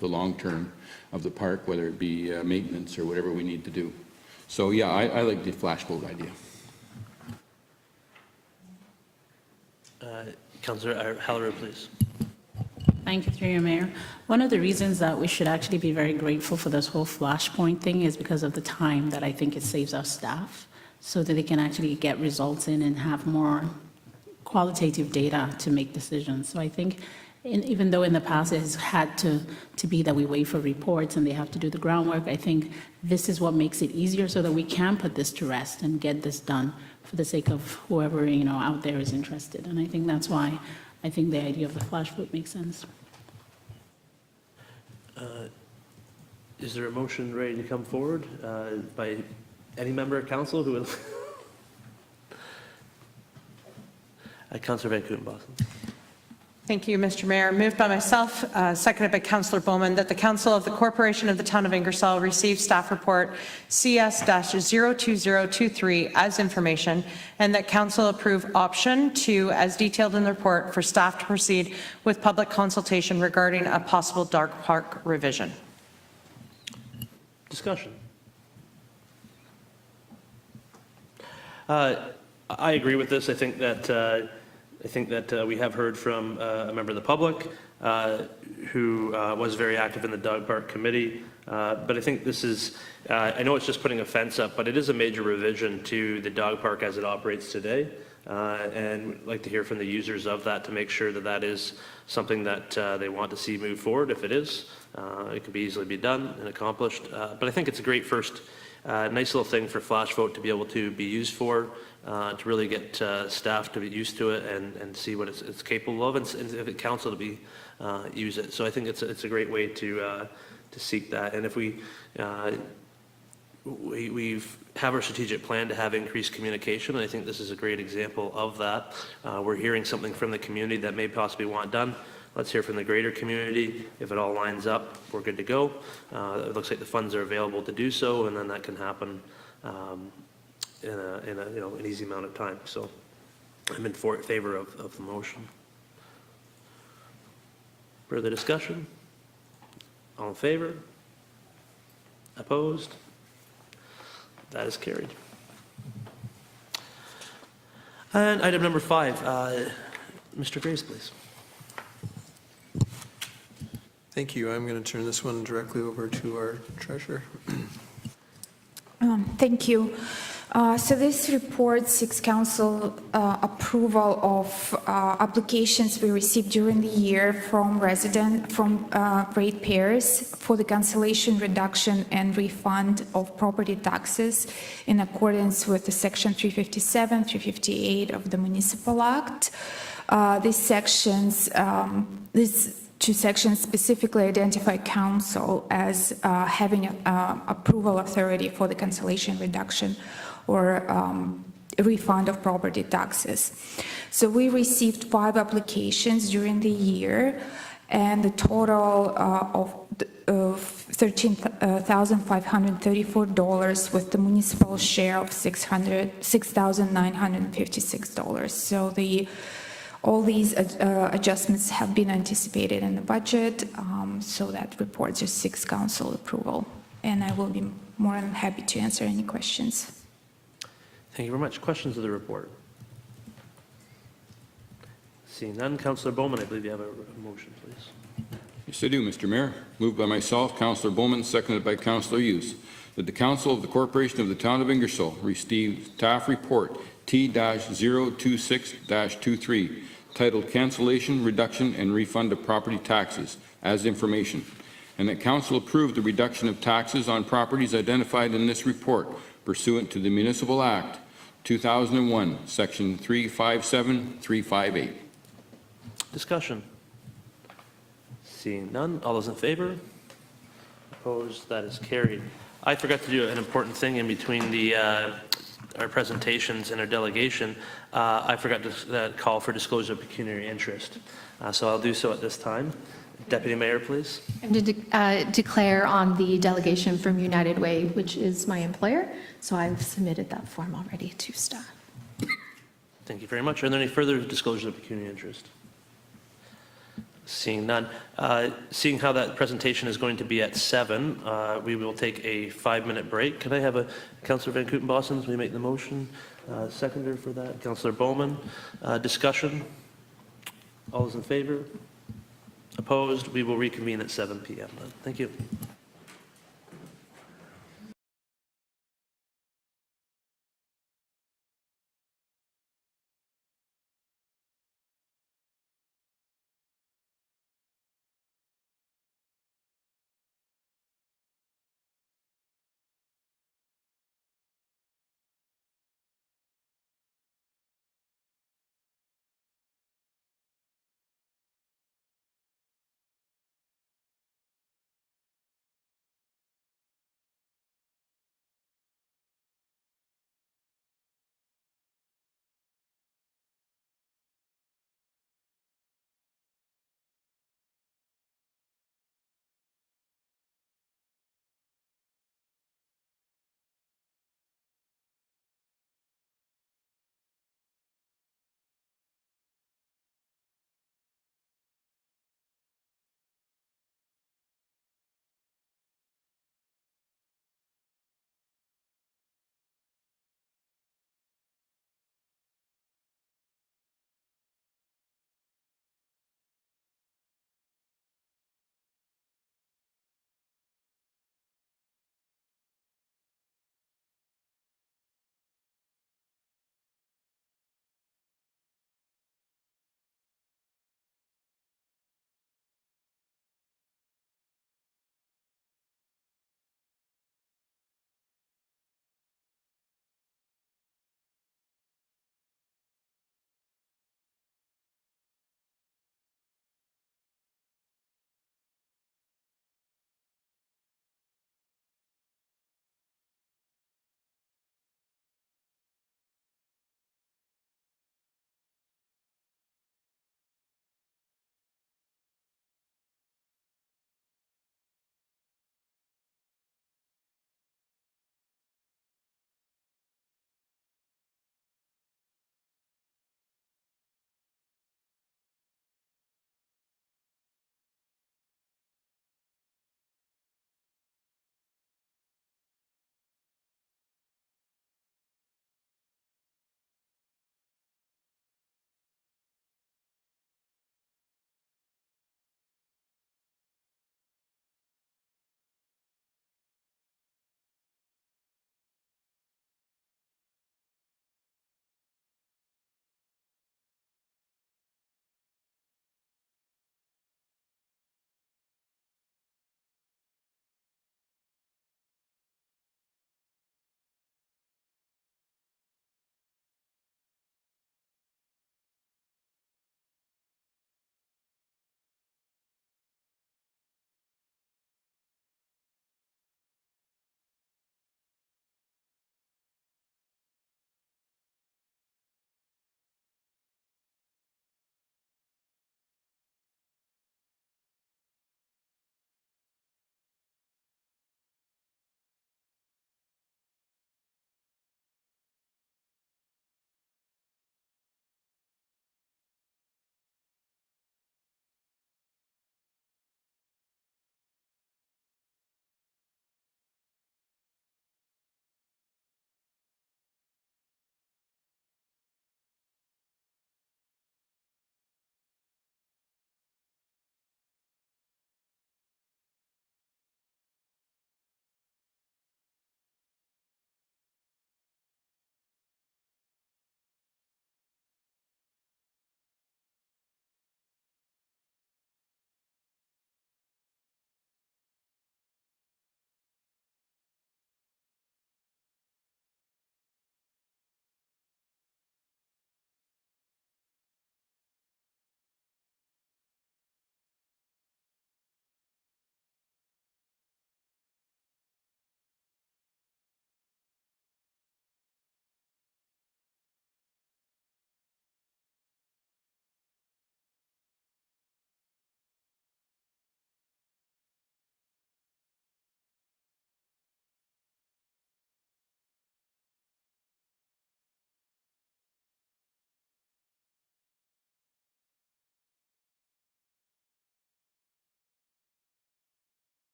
long term of the park, whether it be maintenance or whatever we need to do. So yeah, I like the flash vote idea. Councillor Hallerer, please. Thank you, through your mayor. One of the reasons that we should actually be very grateful for this whole flashpoint thing is because of the time that I think it saves our staff, so that they can actually get results in and have more qualitative data to make decisions. So I think, even though in the past it has had to be that we wait for reports and they have to do the groundwork, I think this is what makes it easier so that we can put this to rest and get this done for the sake of whoever, out there is interested. And I think that's why I think the idea of the flash vote makes sense. Is there a motion ready to come forward by any member of council who would? Councillor Van Coudenbos. Thank you, Mr. Mayor. Moved by myself, seconded by Councillor Bowman, that the Council of the Corporation of the Town of Ingersoll receive staff report CS-02023 as information, and that Council approve option 2 as detailed in the report for staff to proceed with public consultation regarding a possible dog park revision. Discussion. I agree with this. I think that we have heard from a member of the public who was very active in the dog park committee. But I think this is, I know it's just putting a fence up, but it is a major revision to the dog park as it operates today. And we'd like to hear from the users of that to make sure that that is something that they want to see move forward. If it is, it can be easily be done and accomplished. But I think it's a great first nice little thing for flash vote to be able to be used for, to really get staff to be used to it and see what it's capable of, and if it council to be use it. So I think it's a great way to seek that. And if we have our strategic plan to have increased communication, and I think this is a great example of that. We're hearing something from the community that may possibly want done. Let's hear from the greater community. If it all lines up, we're good to go. It looks like the funds are available to do so, and then that can happen in an easy amount of time. So I'm in favor of the motion. Further discussion? All in favor? Opposed? That is carried. And item number 5, Mr. Grace, please. Thank you. I'm going to turn this one directly over to our treasurer. Thank you. So this report seeks council approval of applications we received during the year from ratepayers for the cancellation, reduction, and refund of property taxes in accordance with the Section 357, 358 of the Municipal Act. These two sections specifically identify council as having approval authority for the cancellation, reduction, or refund of property taxes. So we received 5 applications during the year, and the total of $13,534 with the municipal share of $6,956. So all these adjustments have been anticipated in the budget, so that report just seeks council approval. And I will be more than happy to answer any questions. Thank you very much. Questions of the report? Seeing none, Councillor Bowman, I believe you have a motion, please. Yes, I do, Mr. Mayor. Moved by myself, Councillor Bowman, seconded by Councillor Hughes, that the Council of the Corporation of the Town of Ingersoll receive staff report T-026-23, titled Cancellation, Reduction, and Refund of Property Taxes as information, and that Council approve the reduction of taxes on properties identified in this report pursuant to the Municipal Act 2001, Section 357, 358. Discussion. Seeing none, all those in favor? Opposed? That is carried. I forgot to do an important thing in between our presentations and our delegation. I forgot to call for disclosure of pecuniary interest. So I'll do so at this time. Deputy Mayor, please. And to declare on the delegation from United Way, which is my employer. So I've submitted that form already to staff. Thank you very much. Are there any further disclosures of pecuniary interest? Seeing none. Seeing how that presentation is going to be at 7, we will take a 5-minute break. Can I have a Councillor Van Kooten-Bosens, will you make the motion? Seconder for that, Councillor Bowman. Discussion? All those in favor? Opposed? We will reconvene at 7 p.m. then. Thank you.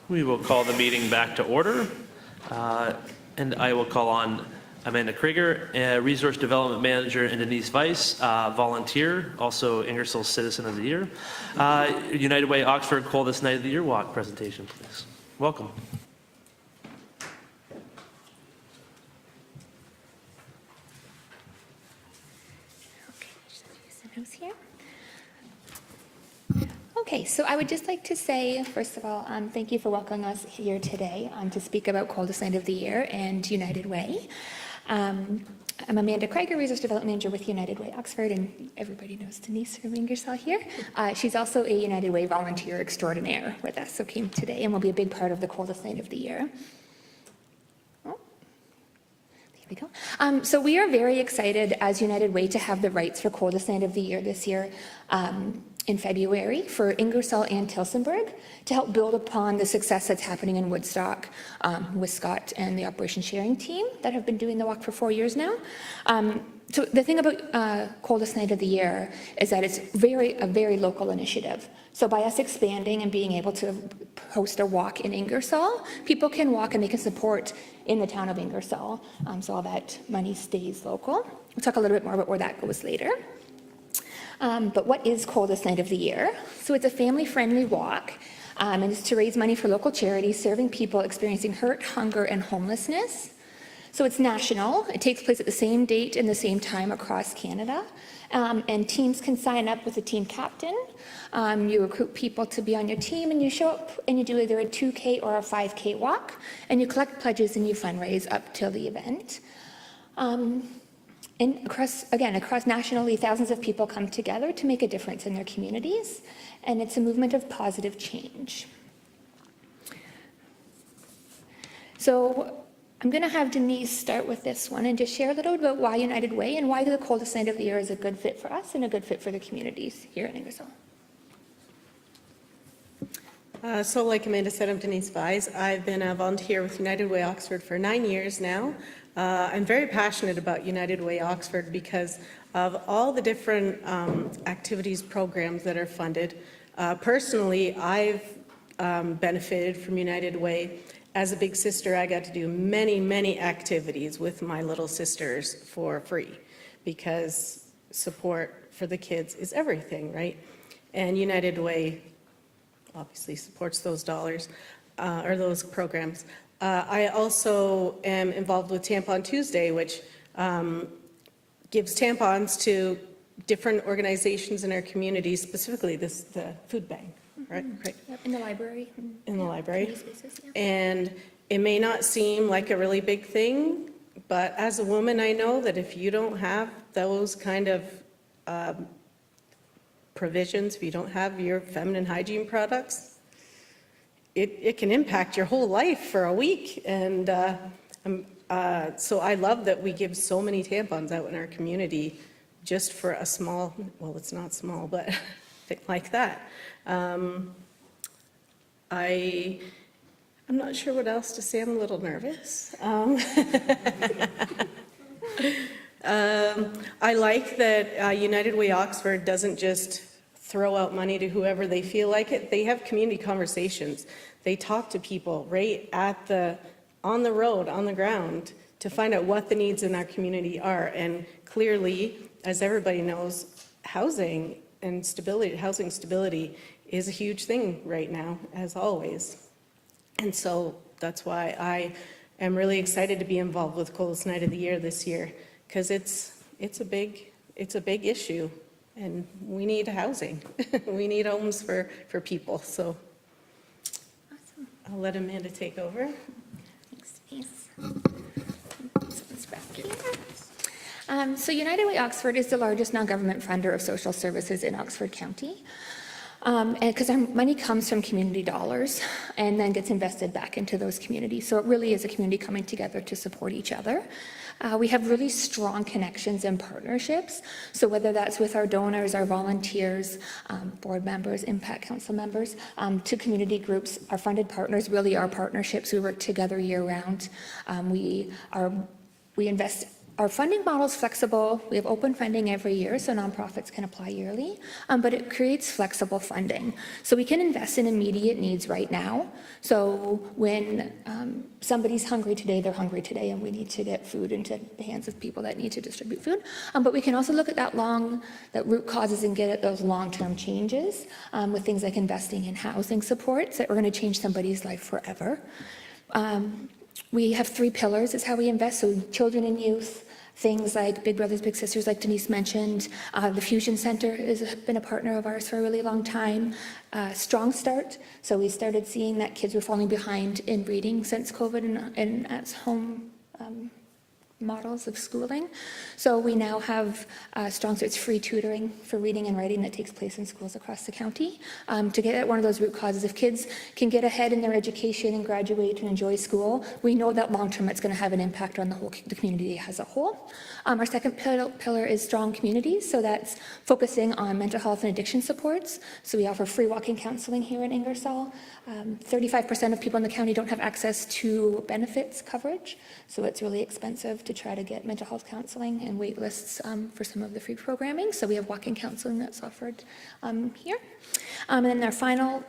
We will call the meeting back to order, and I will call on Amanda Krieger, Resource Development Manager, and Denise Weiss, volunteer, also Ingersoll Citizen of the Year. United Way Oxford, call this Night of the Year Walk presentation, please. Welcome. Here. Okay, so I would just like to say, first of all, thank you for welcoming us here today to speak about Coldest Night of the Year and United Way. I'm Amanda Krieger, Resource Development Manager with United Way Oxford, and everybody knows Denise from Ingersoll here. She's also a United Way volunteer extraordinaire with us, so came today and will be a big part of the Coldest Night of the Year. We go. So we are very excited as United Way to have the rights for Coldest Night of the Year this year in February for Ingersoll and Tillsonburg to help build upon the success that's happening in Woodstock with Scott and the Operation Sharing team that have been doing the walk for 4 years now. So the thing about Coldest Night of the Year is that it's a very local initiative. So by us expanding and being able to host a walk in Ingersoll, people can walk and they can support in the town of Ingersoll. So all that money stays local. We'll talk a little bit more about where that goes later. But what is Coldest Night of the Year? So it's a family-friendly walk, and it's to raise money for local charities serving people experiencing hurt, hunger, and homelessness. So it's national. It takes place at the same date and the same time across Canada. And teams can sign up with a team captain. You recruit people to be on your team, and you show up and you do either a 2K or a 5K walk, and you collect pledges and you fundraise up till the event. And across nationally, thousands of people come together to make a difference in their communities, and it's a movement of positive change. So I'm going to have Denise start with this one and just share a little bit about why United Way and why the Coldest Night of the Year is a good fit for us and a good fit for the communities here in Ingersoll. So like Amanda said, I'm Denise Weiss. I've been a volunteer with United Way Oxford for 9 years now. I'm very passionate about United Way Oxford because of all the different activities, programs that are funded. Personally, I've benefited from United Way. As a big sister, I got to do many, many activities with my little sisters for free because support for the kids is everything, right? And United Way obviously supports those dollars or those programs. I also am involved with Tampon Tuesday, which gives tampons to different organizations in our community, specifically the food bank, right? Yep, in the library. In the library. Spaces, yeah. And it may not seem like a really big thing, but as a woman, I know that if you don't have those kind of provisions, if you don't have your feminine hygiene products, it can impact your whole life for a week. And so I love that we give so many tampons out in our community just for a small, well, it's not small, but thing like that. I'm not sure what else to say. I'm a little nervous. I like that United Way Oxford doesn't just throw out money to whoever they feel like it. They have community conversations. They talk to people right on the road, on the ground, to find out what the needs in our community are. And clearly, as everybody knows, housing stability is a huge thing right now, as always. And so that's why I am really excited to be involved with Coldest Night of the Year this year, because it's a big issue, and we need housing. We need homes for people. So Awesome. I'll let Amanda take over. Thanks, Denise. Someone's back here. So United Way Oxford is the largest non-government funder of social services in Oxford County. And because our money comes from community dollars and then gets invested back into those communities. So it really is a community coming together to support each other. We have really strong connections and partnerships. So whether that's with our donors, our volunteers, board members, impact council members, to community groups, our funded partners really are partnerships. We work together year round. We invest Our funding model is flexible. We have open funding every year, so nonprofits can apply yearly, but it creates flexible funding. So we can invest in immediate needs right now. So when somebody's hungry today, they're hungry today, and we need to get food into the hands of people that need to distribute food. But we can also look at that root causes and get at those long-term changes with things like investing in housing supports that are going to change somebody's life forever. We have 3 pillars is how we invest, so children and youth, things like Big Brothers Big Sisters, like Denise mentioned. The Fusion Center has been a partner of ours for a really long time. Strong Start, so we started seeing that kids were falling behind in reading since COVID and at home models of schooling. So we now have Strong Start's free tutoring for reading and writing that takes place in schools across the county to get at one of those root causes. If kids can get ahead in their education and graduate and enjoy school, we know that long-term it's going to have an impact on the community as a whole. Our second pillar is Strong Communities, so that's focusing on mental health and addiction supports. So we offer free walk-in counseling here in Ingersoll. 35% of people in the county don't have access to benefits coverage, so it's really expensive to try to get mental health counseling and wait lists for some of the free programming. So we have walk-in counseling that's offered here. And then our final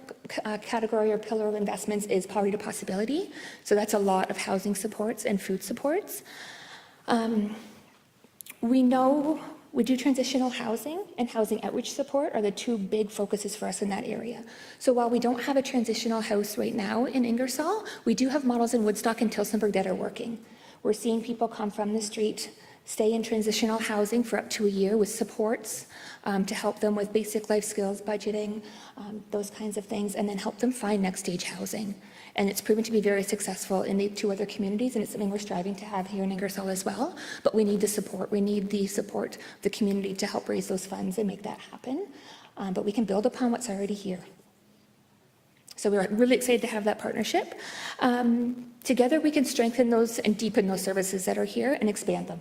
category or pillar of investments is Poverty to Possibility. So that's a lot of housing supports and food supports. We know we do transitional housing and housing outreach support are the 2 big focuses for us in that area. So while we don't have a transitional house right now in Ingersoll, we do have models in Woodstock and Tillsonburg that are working. We're seeing people come from the street, stay in transitional housing for up to a year with supports to help them with basic life skills, budgeting, those kinds of things, and then help them find next stage housing. And it's proven to be very successful in the 2 other communities, and it's something we're striving to have here in Ingersoll as well. But we need the support. We need the support of the community to help raise those funds and make that happen. But we can build upon what's already here. So we're really excited to have that partnership. Together we can strengthen those and deepen those services that are here and expand them.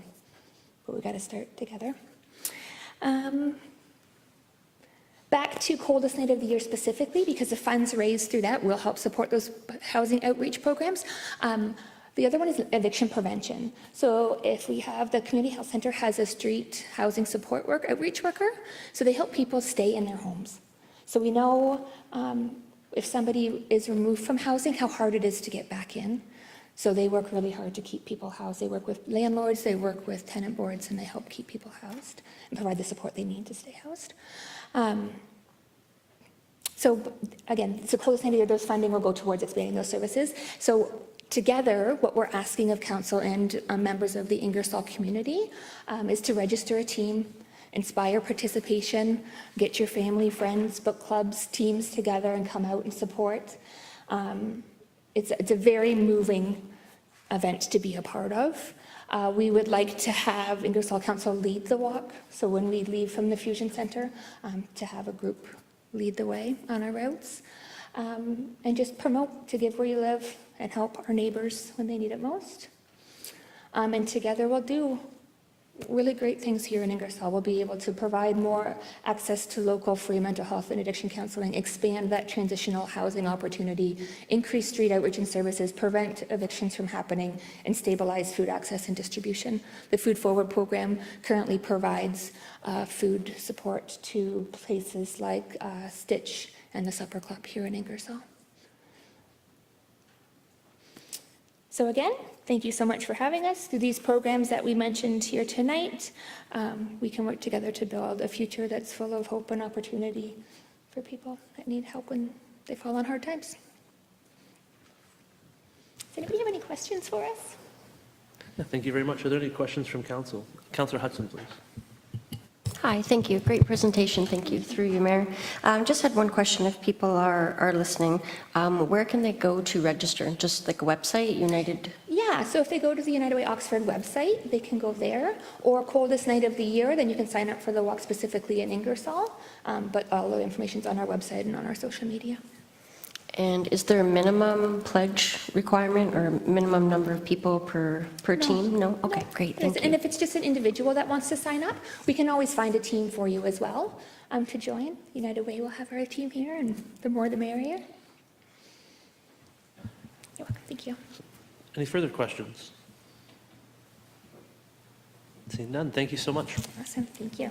But we've got to start together. Back to coldest night of the year specifically, because the funds raised through that will help support those housing outreach programs. The other one is eviction prevention. So if we have the community health center has a street housing support outreach worker, so they help people stay in their homes. So we know if somebody is removed from housing, how hard it is to get back in. So they work really hard to keep people housed. They work with landlords, they work with tenant boards, and they help keep people housed and provide the support they need to stay housed. So again, it's the closest night of the year, those funding will go towards expanding those services. So together, what we're asking of council and members of the Ingersoll community is to register a team, inspire participation, get your family, friends, book clubs, teams together and come out and support. It's a very moving event to be a part of. We would like to have Ingersoll Council lead the walk. So when we leave from the Fusion Center, to have a group lead the way on our routes. And just promote to give where you live and help our neighbors when they need it most. And together we'll do really great things here in Ingersoll. We'll be able to provide more access to local free mental health and addiction counseling, expand that transitional housing opportunity, increase street outreach and services, prevent evictions from happening, and stabilize food access and distribution. The Food Forward program currently provides food support to places like Stitch and the Supper Club here in Ingersoll. So again, thank you so much for having us. Through these programs that we mentioned here tonight, we can work together to build a future that's full of hope and opportunity for people that need help when they fall on hard times. Does anybody have any questions for us? Yeah, thank you very much. Are there any questions from council? Councillor Hudson, please. Hi, thank you. Great presentation. Thank you. Through you, Mayor. Just had one question. If people are listening, where can they go to register? Just like a website, United? Yeah, so if they go to the United Way Oxford website, they can go there. Or coldest night of the year, then you can sign up for the walk specifically in Ingersoll. But all the information's on our website and on our social media. And is there a minimum pledge requirement or minimum number of people per team? No? Okay, great, thank you. And if it's just an individual that wants to sign up, we can always find a team for you as well to join. United Way will have our team here, and the more the merrier. You're welcome, thank you. Any further questions? Seeing none, thank you so much. Awesome, thank you.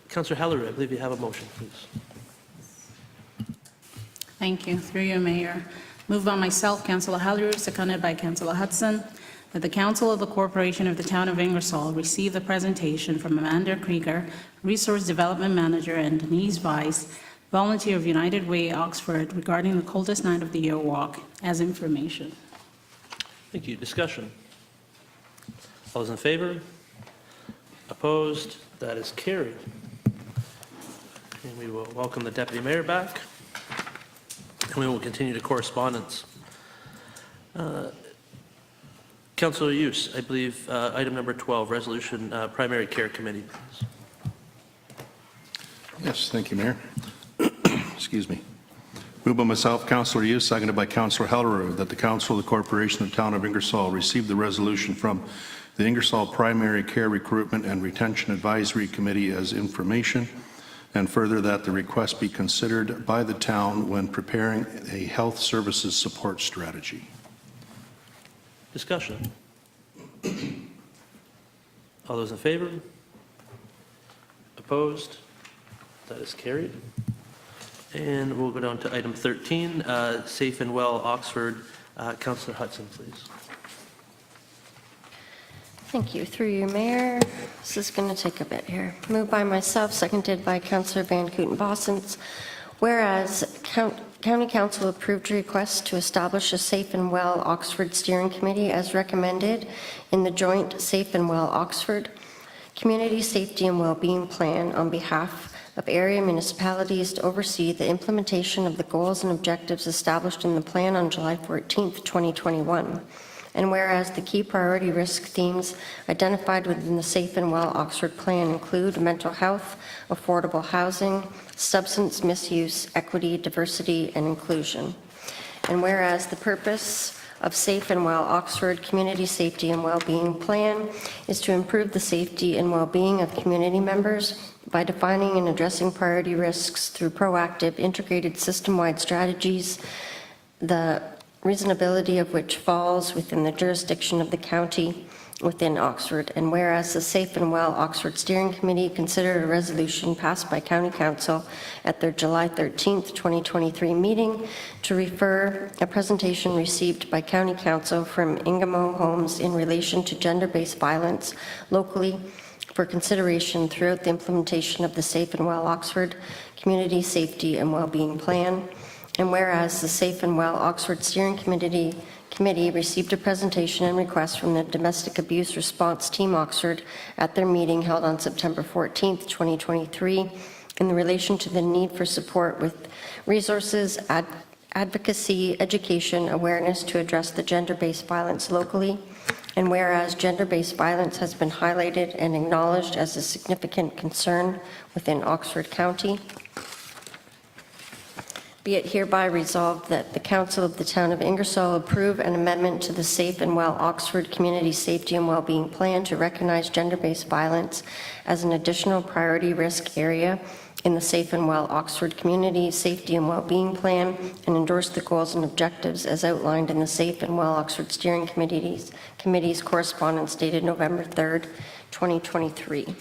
Councillor Halleru, I believe you have a motion, please. Thank you. Through you, Mayor. Moved by myself, Councillor Halleru, seconded by Councillor Hudson, that the Council of the Corporation of the Town of Ingersoll receive the presentation from Amanda Krieger, Resource Development Manager, and Denise Weiss, volunteer of United Way, Oxford, regarding the coldest night of the year walk as information. Thank you. Discussion. All those in favor? Opposed? That is carried. And we will welcome the Deputy Mayor back. And we will continue to correspondence. Councillor Hughes, I believe item number 12, resolution primary care committee. Please. Yes, thank you, Mayor. Excuse me. Moved by myself, Councillor Hughes, seconded by Councillor Halleru, that the Council of the Corporation of the Town of Ingersoll receive the resolution from the Ingersoll Primary Care Recruitment and Retention Advisory Committee as information, and further that the request be considered by the town when preparing a health services support strategy. Discussion. All those in favor? Opposed? That is carried. And we'll go down to item 13, Safe and Well Oxford. Councillor Hudson, please. Thank you. Through you, Mayor. This is going to take a bit here. Moved by myself, seconded by Councillor Van Kooten-Bossens. Whereas County Council approved a request to establish a Safe and Well Oxford Steering Committee as recommended in the joint Safe and Well Oxford Community Safety and Wellbeing Plan on behalf of area municipalities to oversee the implementation of the goals and objectives established in the plan on July 14th, 2021. And whereas the key priority risk themes identified within the Safe and Well Oxford Plan include mental health, affordable housing, substance misuse, equity, diversity, and inclusion. And whereas the purpose of Safe and Well Oxford Community Safety and Wellbeing Plan is to improve the safety and well-being of community members by defining and addressing priority risks through proactive, integrated, system-wide strategies, the reasonability of which falls within the jurisdiction of the county within Oxford. And whereas the Safe and Well Oxford Steering Committee considered a resolution passed by County Council at their July 13th, 2023 meeting to refer a presentation received by County Council from Ingamo Homes in relation to gender-based violence locally for consideration throughout the implementation of the Safe and Well Oxford Community Safety and Wellbeing Plan. And whereas the Safe and Well Oxford Steering Committee received a presentation and request from the Domestic Abuse Response Team Oxford at their meeting held on September 14th, 2023, in relation to the need for support with resources, advocacy, education, awareness to address the gender-based violence locally. And whereas gender-based violence has been highlighted and acknowledged as a significant concern within Oxford County, be it hereby resolved that the Council of the Town of Ingersoll approve an amendment to the Safe and Well Oxford Community Safety and Wellbeing Plan to recognize gender-based violence as an additional priority risk area in the Safe and Well Oxford Community Safety and Wellbeing Plan and endorse the goals and objectives as outlined in the Safe and Well Oxford Steering Committee's correspondence dated November 3rd, 2023.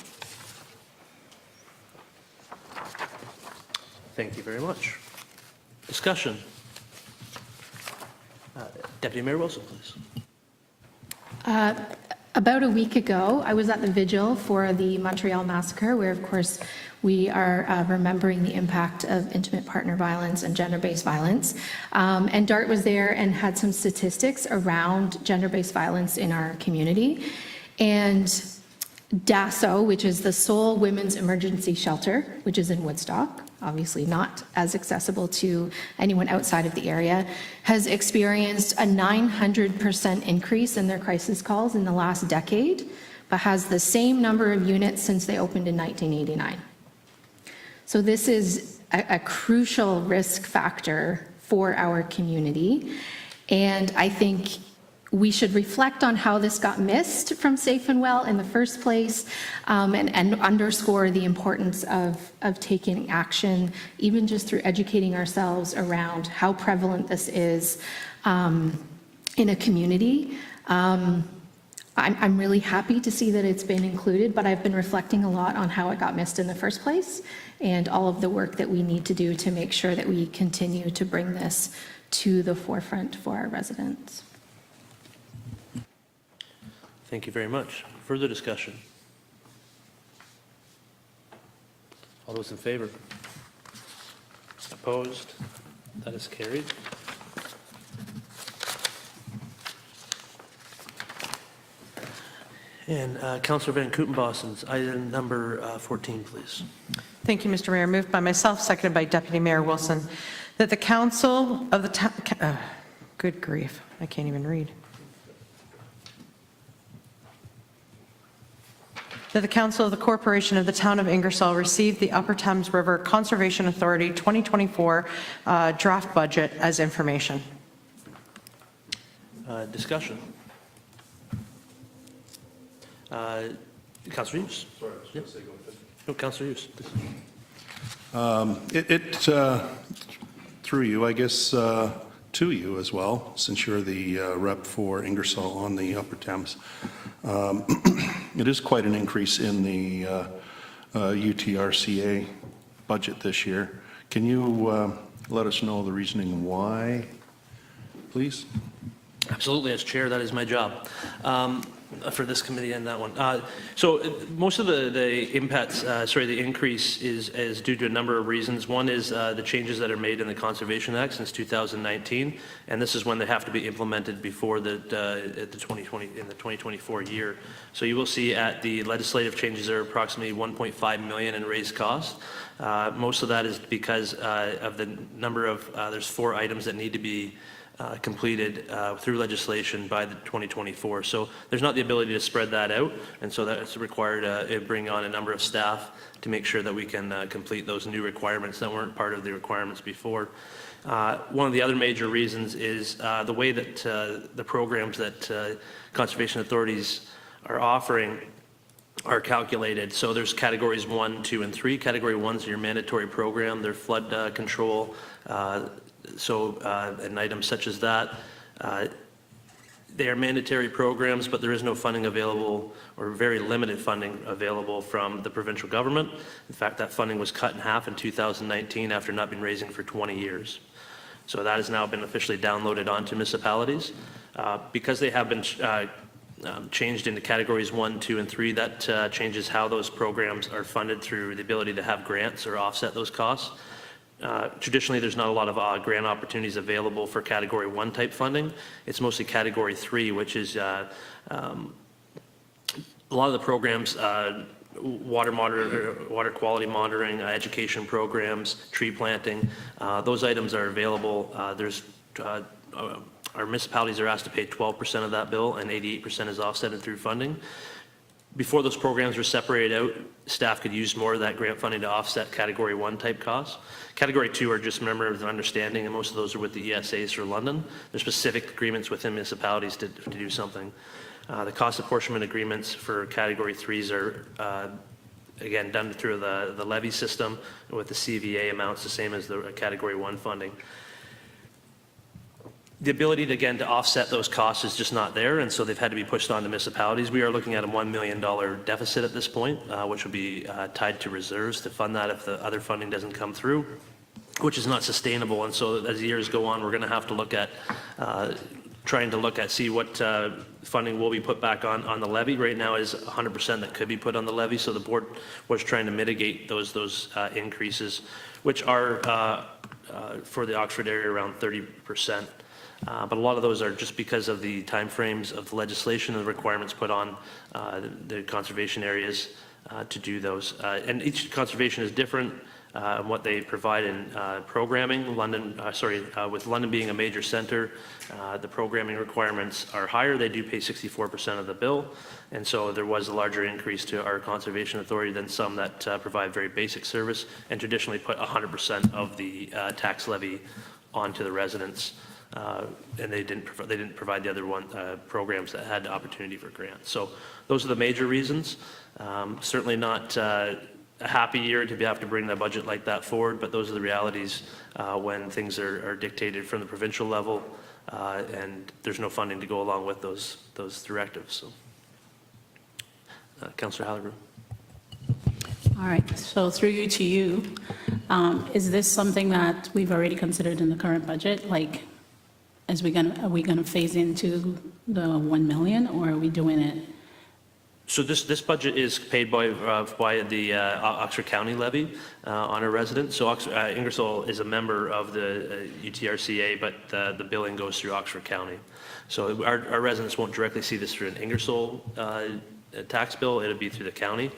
Thank you very much. Discussion. Deputy Mayor Wilson, please. About a week ago, I was at the vigil for the Montreal massacre, where, of course, we are remembering the impact of intimate partner violence and gender-based violence. And DART was there and had some statistics around gender-based violence in our community. And DASO, which is the Seoul Women's Emergency Shelter, which is in Woodstock, obviously not as accessible to anyone outside of the area, has experienced a 900% increase in their crisis calls in the last decade, but has the same number of units since they opened in 1989. So this is a crucial risk factor for our community, and I think we should reflect on how this got missed from Safe and Well in the first place, and underscore the importance of taking action, even just through educating ourselves around how prevalent this is in a community. I'm really happy to see that it's been included, but I've been reflecting a lot on how it got missed in the first place and all of the work that we need to do to make sure that we continue to bring this to the forefront for our residents. Thank you very much. Further discussion? All those in favor? Opposed? That is carried. And Councillor Van Kootenbossen's item number 14, please. Thank you, Mr. Mayor. Moved by myself, seconded by Deputy Mayor Wilson, that the council of the town, good grief, I can't even read. That the council of the corporation of the town of Ingersoll receive the Upper Thames River Conservation Authority 2024 draft budget as information. Discussion. Councillor Hughes. Sorry, I was going to say go ahead. No, Councillor Hughes. Through you, I guess, to you as well, since you're the rep for Ingersoll on the Upper Thames. It is quite an increase in the UTRCA budget this year. Can you let us know the reasoning why, please? Absolutely, as chair, that is my job for this committee and that one. So most of the impacts, the increase is due to a number of reasons. One is the changes that are made in the Conservation Act since 2019, and this is when they have to be implemented before at the 2024 year. So you will see at the legislative changes there are approximately $1.5 million in raised costs. Most of that is because of the number of, there's 4 items that need to be completed through legislation by the 2024. So there's not the ability to spread that out, and so that's required to bring on a number of staff to make sure that we can complete those new requirements that weren't part of the requirements before. One of the other major reasons is the way that the programs that conservation authorities are offering are calculated. So there's categories 1, 2, and 3. Category 1 is your mandatory program, their flood control, an item such as that. They are mandatory programs, but there is no funding available, or very limited funding available from the provincial government. In fact, that funding was cut in half in 2019 after not being raising for 20 years. So that has now been officially downloaded onto municipalities. Because they have been changed into categories 1, 2, and 3, that changes how those programs are funded through the ability to have grants or offset those costs. Traditionally, there's not a lot of grant opportunities available for Category 1 type funding. It's mostly Category 3, which is a lot of the programs, water quality monitoring, education programs, tree planting. Those items are available. Our municipalities are asked to pay 12% of that bill, and 88% is offset through funding. Before those programs were separated out, staff could use more of that grant funding to offset Category 1 type costs. Category 2 are just memorandums of understanding, and most of those are with the ESAs for London. There's specific agreements within municipalities to do something. The cost apportionment agreements for Category 3s are, again, done through the levy system with the CVA amounts, the same as the Category 1 funding. The ability, to offset those costs is just not there, and so they've had to be pushed on to municipalities. We are looking at a $1 million deficit at this point, which will be tied to reserves to fund that if the other funding doesn't come through, which is not sustainable. And so as the years go on, we're going to have to look at see what funding will be put back on the levy. Right now is 100% that could be put on the levy, so the board was trying to mitigate those increases, which are for the Oxford area around 30%. But a lot of those are just because of the timeframes of the legislation and the requirements put on the conservation areas to do those. And each conservation is different in what they provide in programming. With London being a major center, the programming requirements are higher. They do pay 64% of the bill. And so there was a larger increase to our conservation authority than some that provide very basic service and traditionally put 100% of the tax levy onto the residents. And they didn't provide the other programs that had the opportunity for grants. So those are the major reasons. Certainly not a happy year to have to bring the budget like that forward, but those are the realities when things are dictated from the provincial level, and there's no funding to go along with those directives. So. Councillor Halleru. All right, so through you to you, is this something that we've already considered in the current budget? Like, are we gonna phase into the 1 million, or are we doing it? So this budget is paid by the Oxford County levy on a resident. So Ingersoll is a member of the UTRCA, but the billing goes through Oxford County. So our residents won't directly see this through an Ingersoll tax bill. It'll be through the county.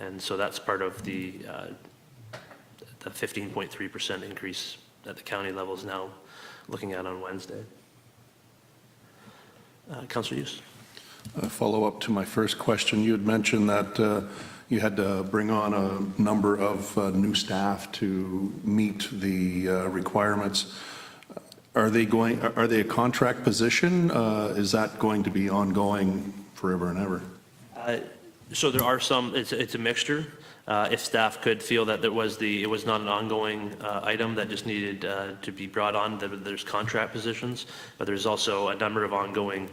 And so that's part of the 15.3% increase that the county level is now looking at on Wednesday. Councillor Hughes. Follow-up to my first question, you had mentioned that you had to bring on a number of new staff to meet the requirements. Are they a contract position? Is that going to be ongoing forever and ever? So there are some, it's a mixture. If staff could feel that it was not an ongoing item that just needed to be brought on, there's contract positions, but there's also a number of ongoing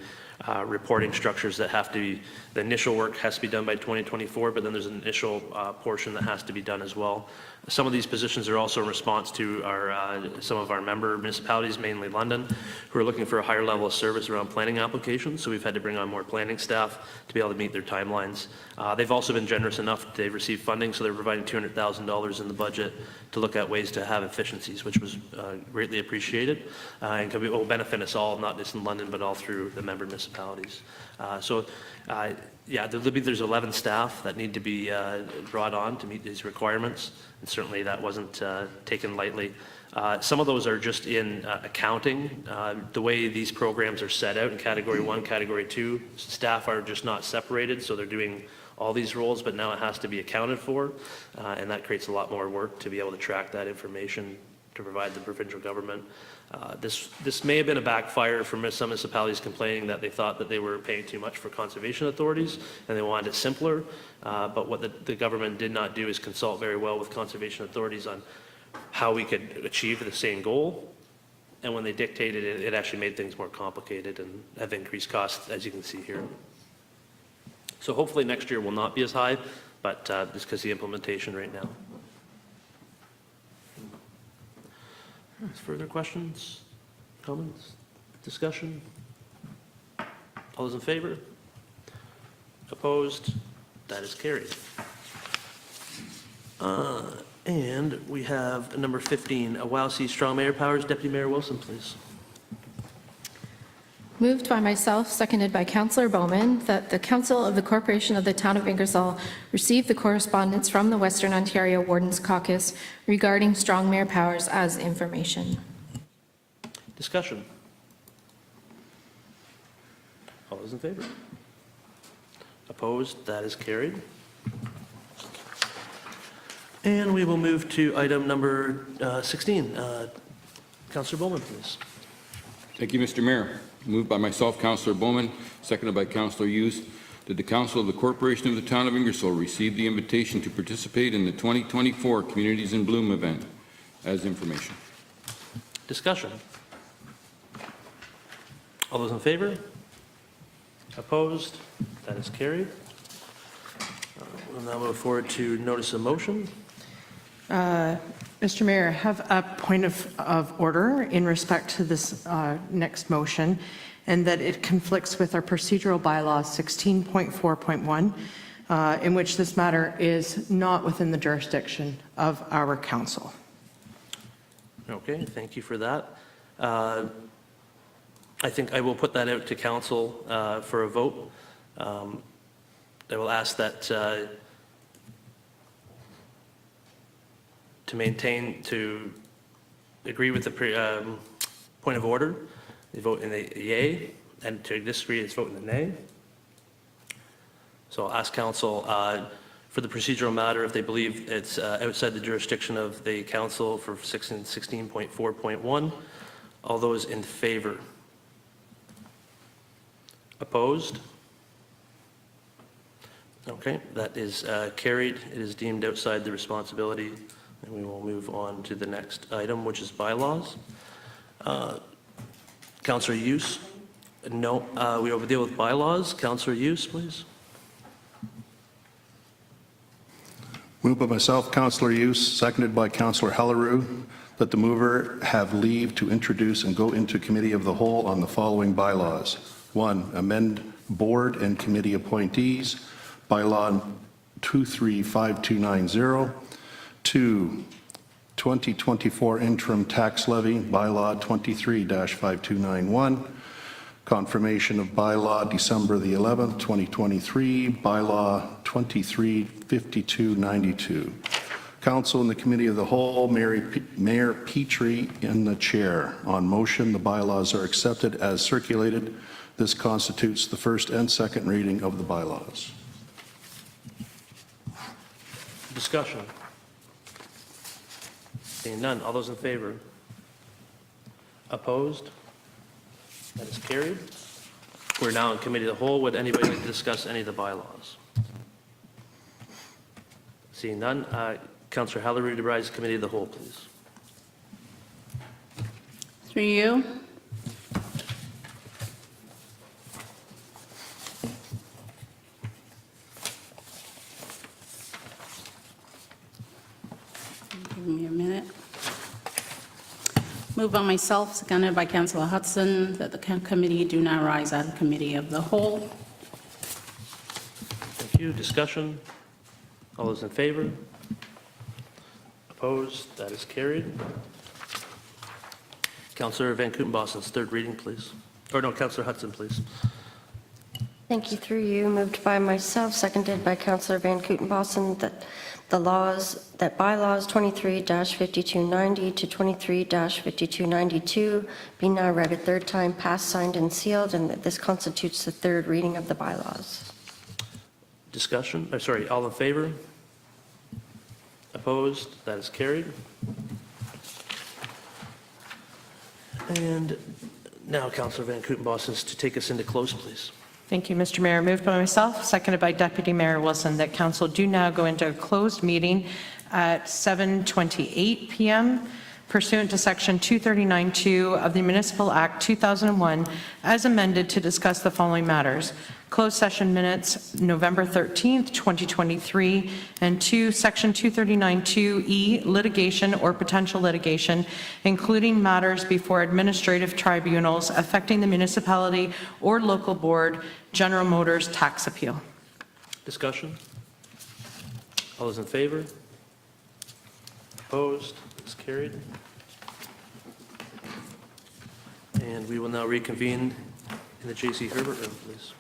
reporting structures that have to be, the initial work has to be done by 2024, but then there's an initial portion that has to be done as well. Some of these positions are also in response to some of our member municipalities, mainly London, who are looking for a higher level of service around planning applications. So we've had to bring on more planning staff to be able to meet their timelines. They've also been generous enough, they've received funding, so they're providing $200,000 in the budget to look at ways to have efficiencies, which was greatly appreciated, and will benefit us all, not just in London, but all through the member municipalities. Yeah, there's 11 staff that need to be brought on to meet these requirements, and certainly that wasn't taken lightly. Some of those are just in accounting. The way these programs are set out in Category 1, Category 2, staff are just not separated, so they're doing all these roles, but now it has to be accounted for, and that creates a lot more work to be able to track that information to provide the provincial government. This may have been a backfire for some municipalities complaining that they thought that they were paying too much for conservation authorities and they wanted it simpler, but what the government did not do is consult very well with conservation authorities on how we could achieve the same goal, and when they dictated it, it actually made things more complicated and have increased costs, as you can see here. So hopefully next year will not be as high, but just because the implementation right now. Further questions, comments, discussion? All those in favor? Opposed? That is carried. And we have number 15, Wowsy Strong Mayor Powers. Deputy Mayor Wilson, please. Moved by myself, seconded by Councillor Bowman, that the Council of the Corporation of the Town of Ingersoll receive the correspondence from the Western Ontario Wardens Caucus regarding strong mayor powers as information. Discussion. All those in favor? Opposed? That is carried. And we will move to item number 16. Councillor Bowman, please. Thank you, Mr. Mayor. Moved by myself, Councillor Bowman, seconded by Councillor Hughes, that the Council of the Corporation of the Town of Ingersoll receive the invitation to participate in the 2024 Communities in Bloom event as information. Discussion. All those in favor? Opposed? That is carried. We'll now move forward to notice of motion. Mr. Mayor, I have a point of order in respect to this next motion, and that it conflicts with our procedural bylaw 16.4.1, in which this matter is not within the jurisdiction of our council. Okay, thank you for that. I think I will put that out to council for a vote. I will ask that to agree with the point of order, you vote in the yay, and to disagree, it's vote in the nay. So I'll ask council for the procedural matter if they believe it's outside the jurisdiction of the council for 16.4.1. All those in favor? Opposed? Okay, that is carried. It is deemed outside the responsibility. And we will move on to the next item, which is bylaws. Councillor Hughes? No, we will deal with bylaws. Councillor Hughes, please. Moved by myself, Councillor Hughes, seconded by Councillor Helleroo, that the mover have leave to introduce and go into committee of the whole on the following bylaws. 1, amend board and committee appointees, bylaw 235290. 2, 2024 interim tax levy, bylaw 23-5291. Confirmation of bylaw December the 11th, 2023, bylaw 235292. Council and the committee of the whole, Mayor Petrie in the chair. On motion, the bylaws are accepted as circulated. This constitutes the first and second reading of the bylaws. Discussion. Seeing none, all those in favor? Opposed? That is carried. We're now in committee of the whole. Would anybody like to discuss any of the bylaws? Seeing none, Councillor Hallery to rise committee of the whole, please. Through you. Give me a minute. Moved by myself, seconded by Councillor Hudson, that the committee do now rise as a committee of the whole. Thank you. Discussion. All those in favor? Opposed? That is carried. Councillor Van Kootenbossen's third reading, please. Or no, Councillor Hudson, please. Thank you. Through you. Moved by myself, seconded by Councillor Van Kootenbossen, that bylaws 23-5290 to 23-5292 be now read a third time, passed, signed, and sealed, and that this constitutes the third reading of the bylaws. Discussion. All in favor? Opposed? That is carried. And now Councillor Van Kootenbossen's to take us into close, please. Thank you, Mr. Mayor. Moved by myself, seconded by Deputy Mayor Wilson, that council do now go into a closed meeting at 7:28 p.m. pursuant to Section 239(2) of the Municipal Act 2001 as amended to discuss the following matters. Closed session minutes, November 13th, 2023, and 2, Section 239(2)E, litigation or potential litigation, including matters before administrative tribunals affecting the municipality or local board, General Motors tax appeal. Discussion. All those in favor? Opposed? It's carried. And we will now reconvene in the J.C. Herbert room, please.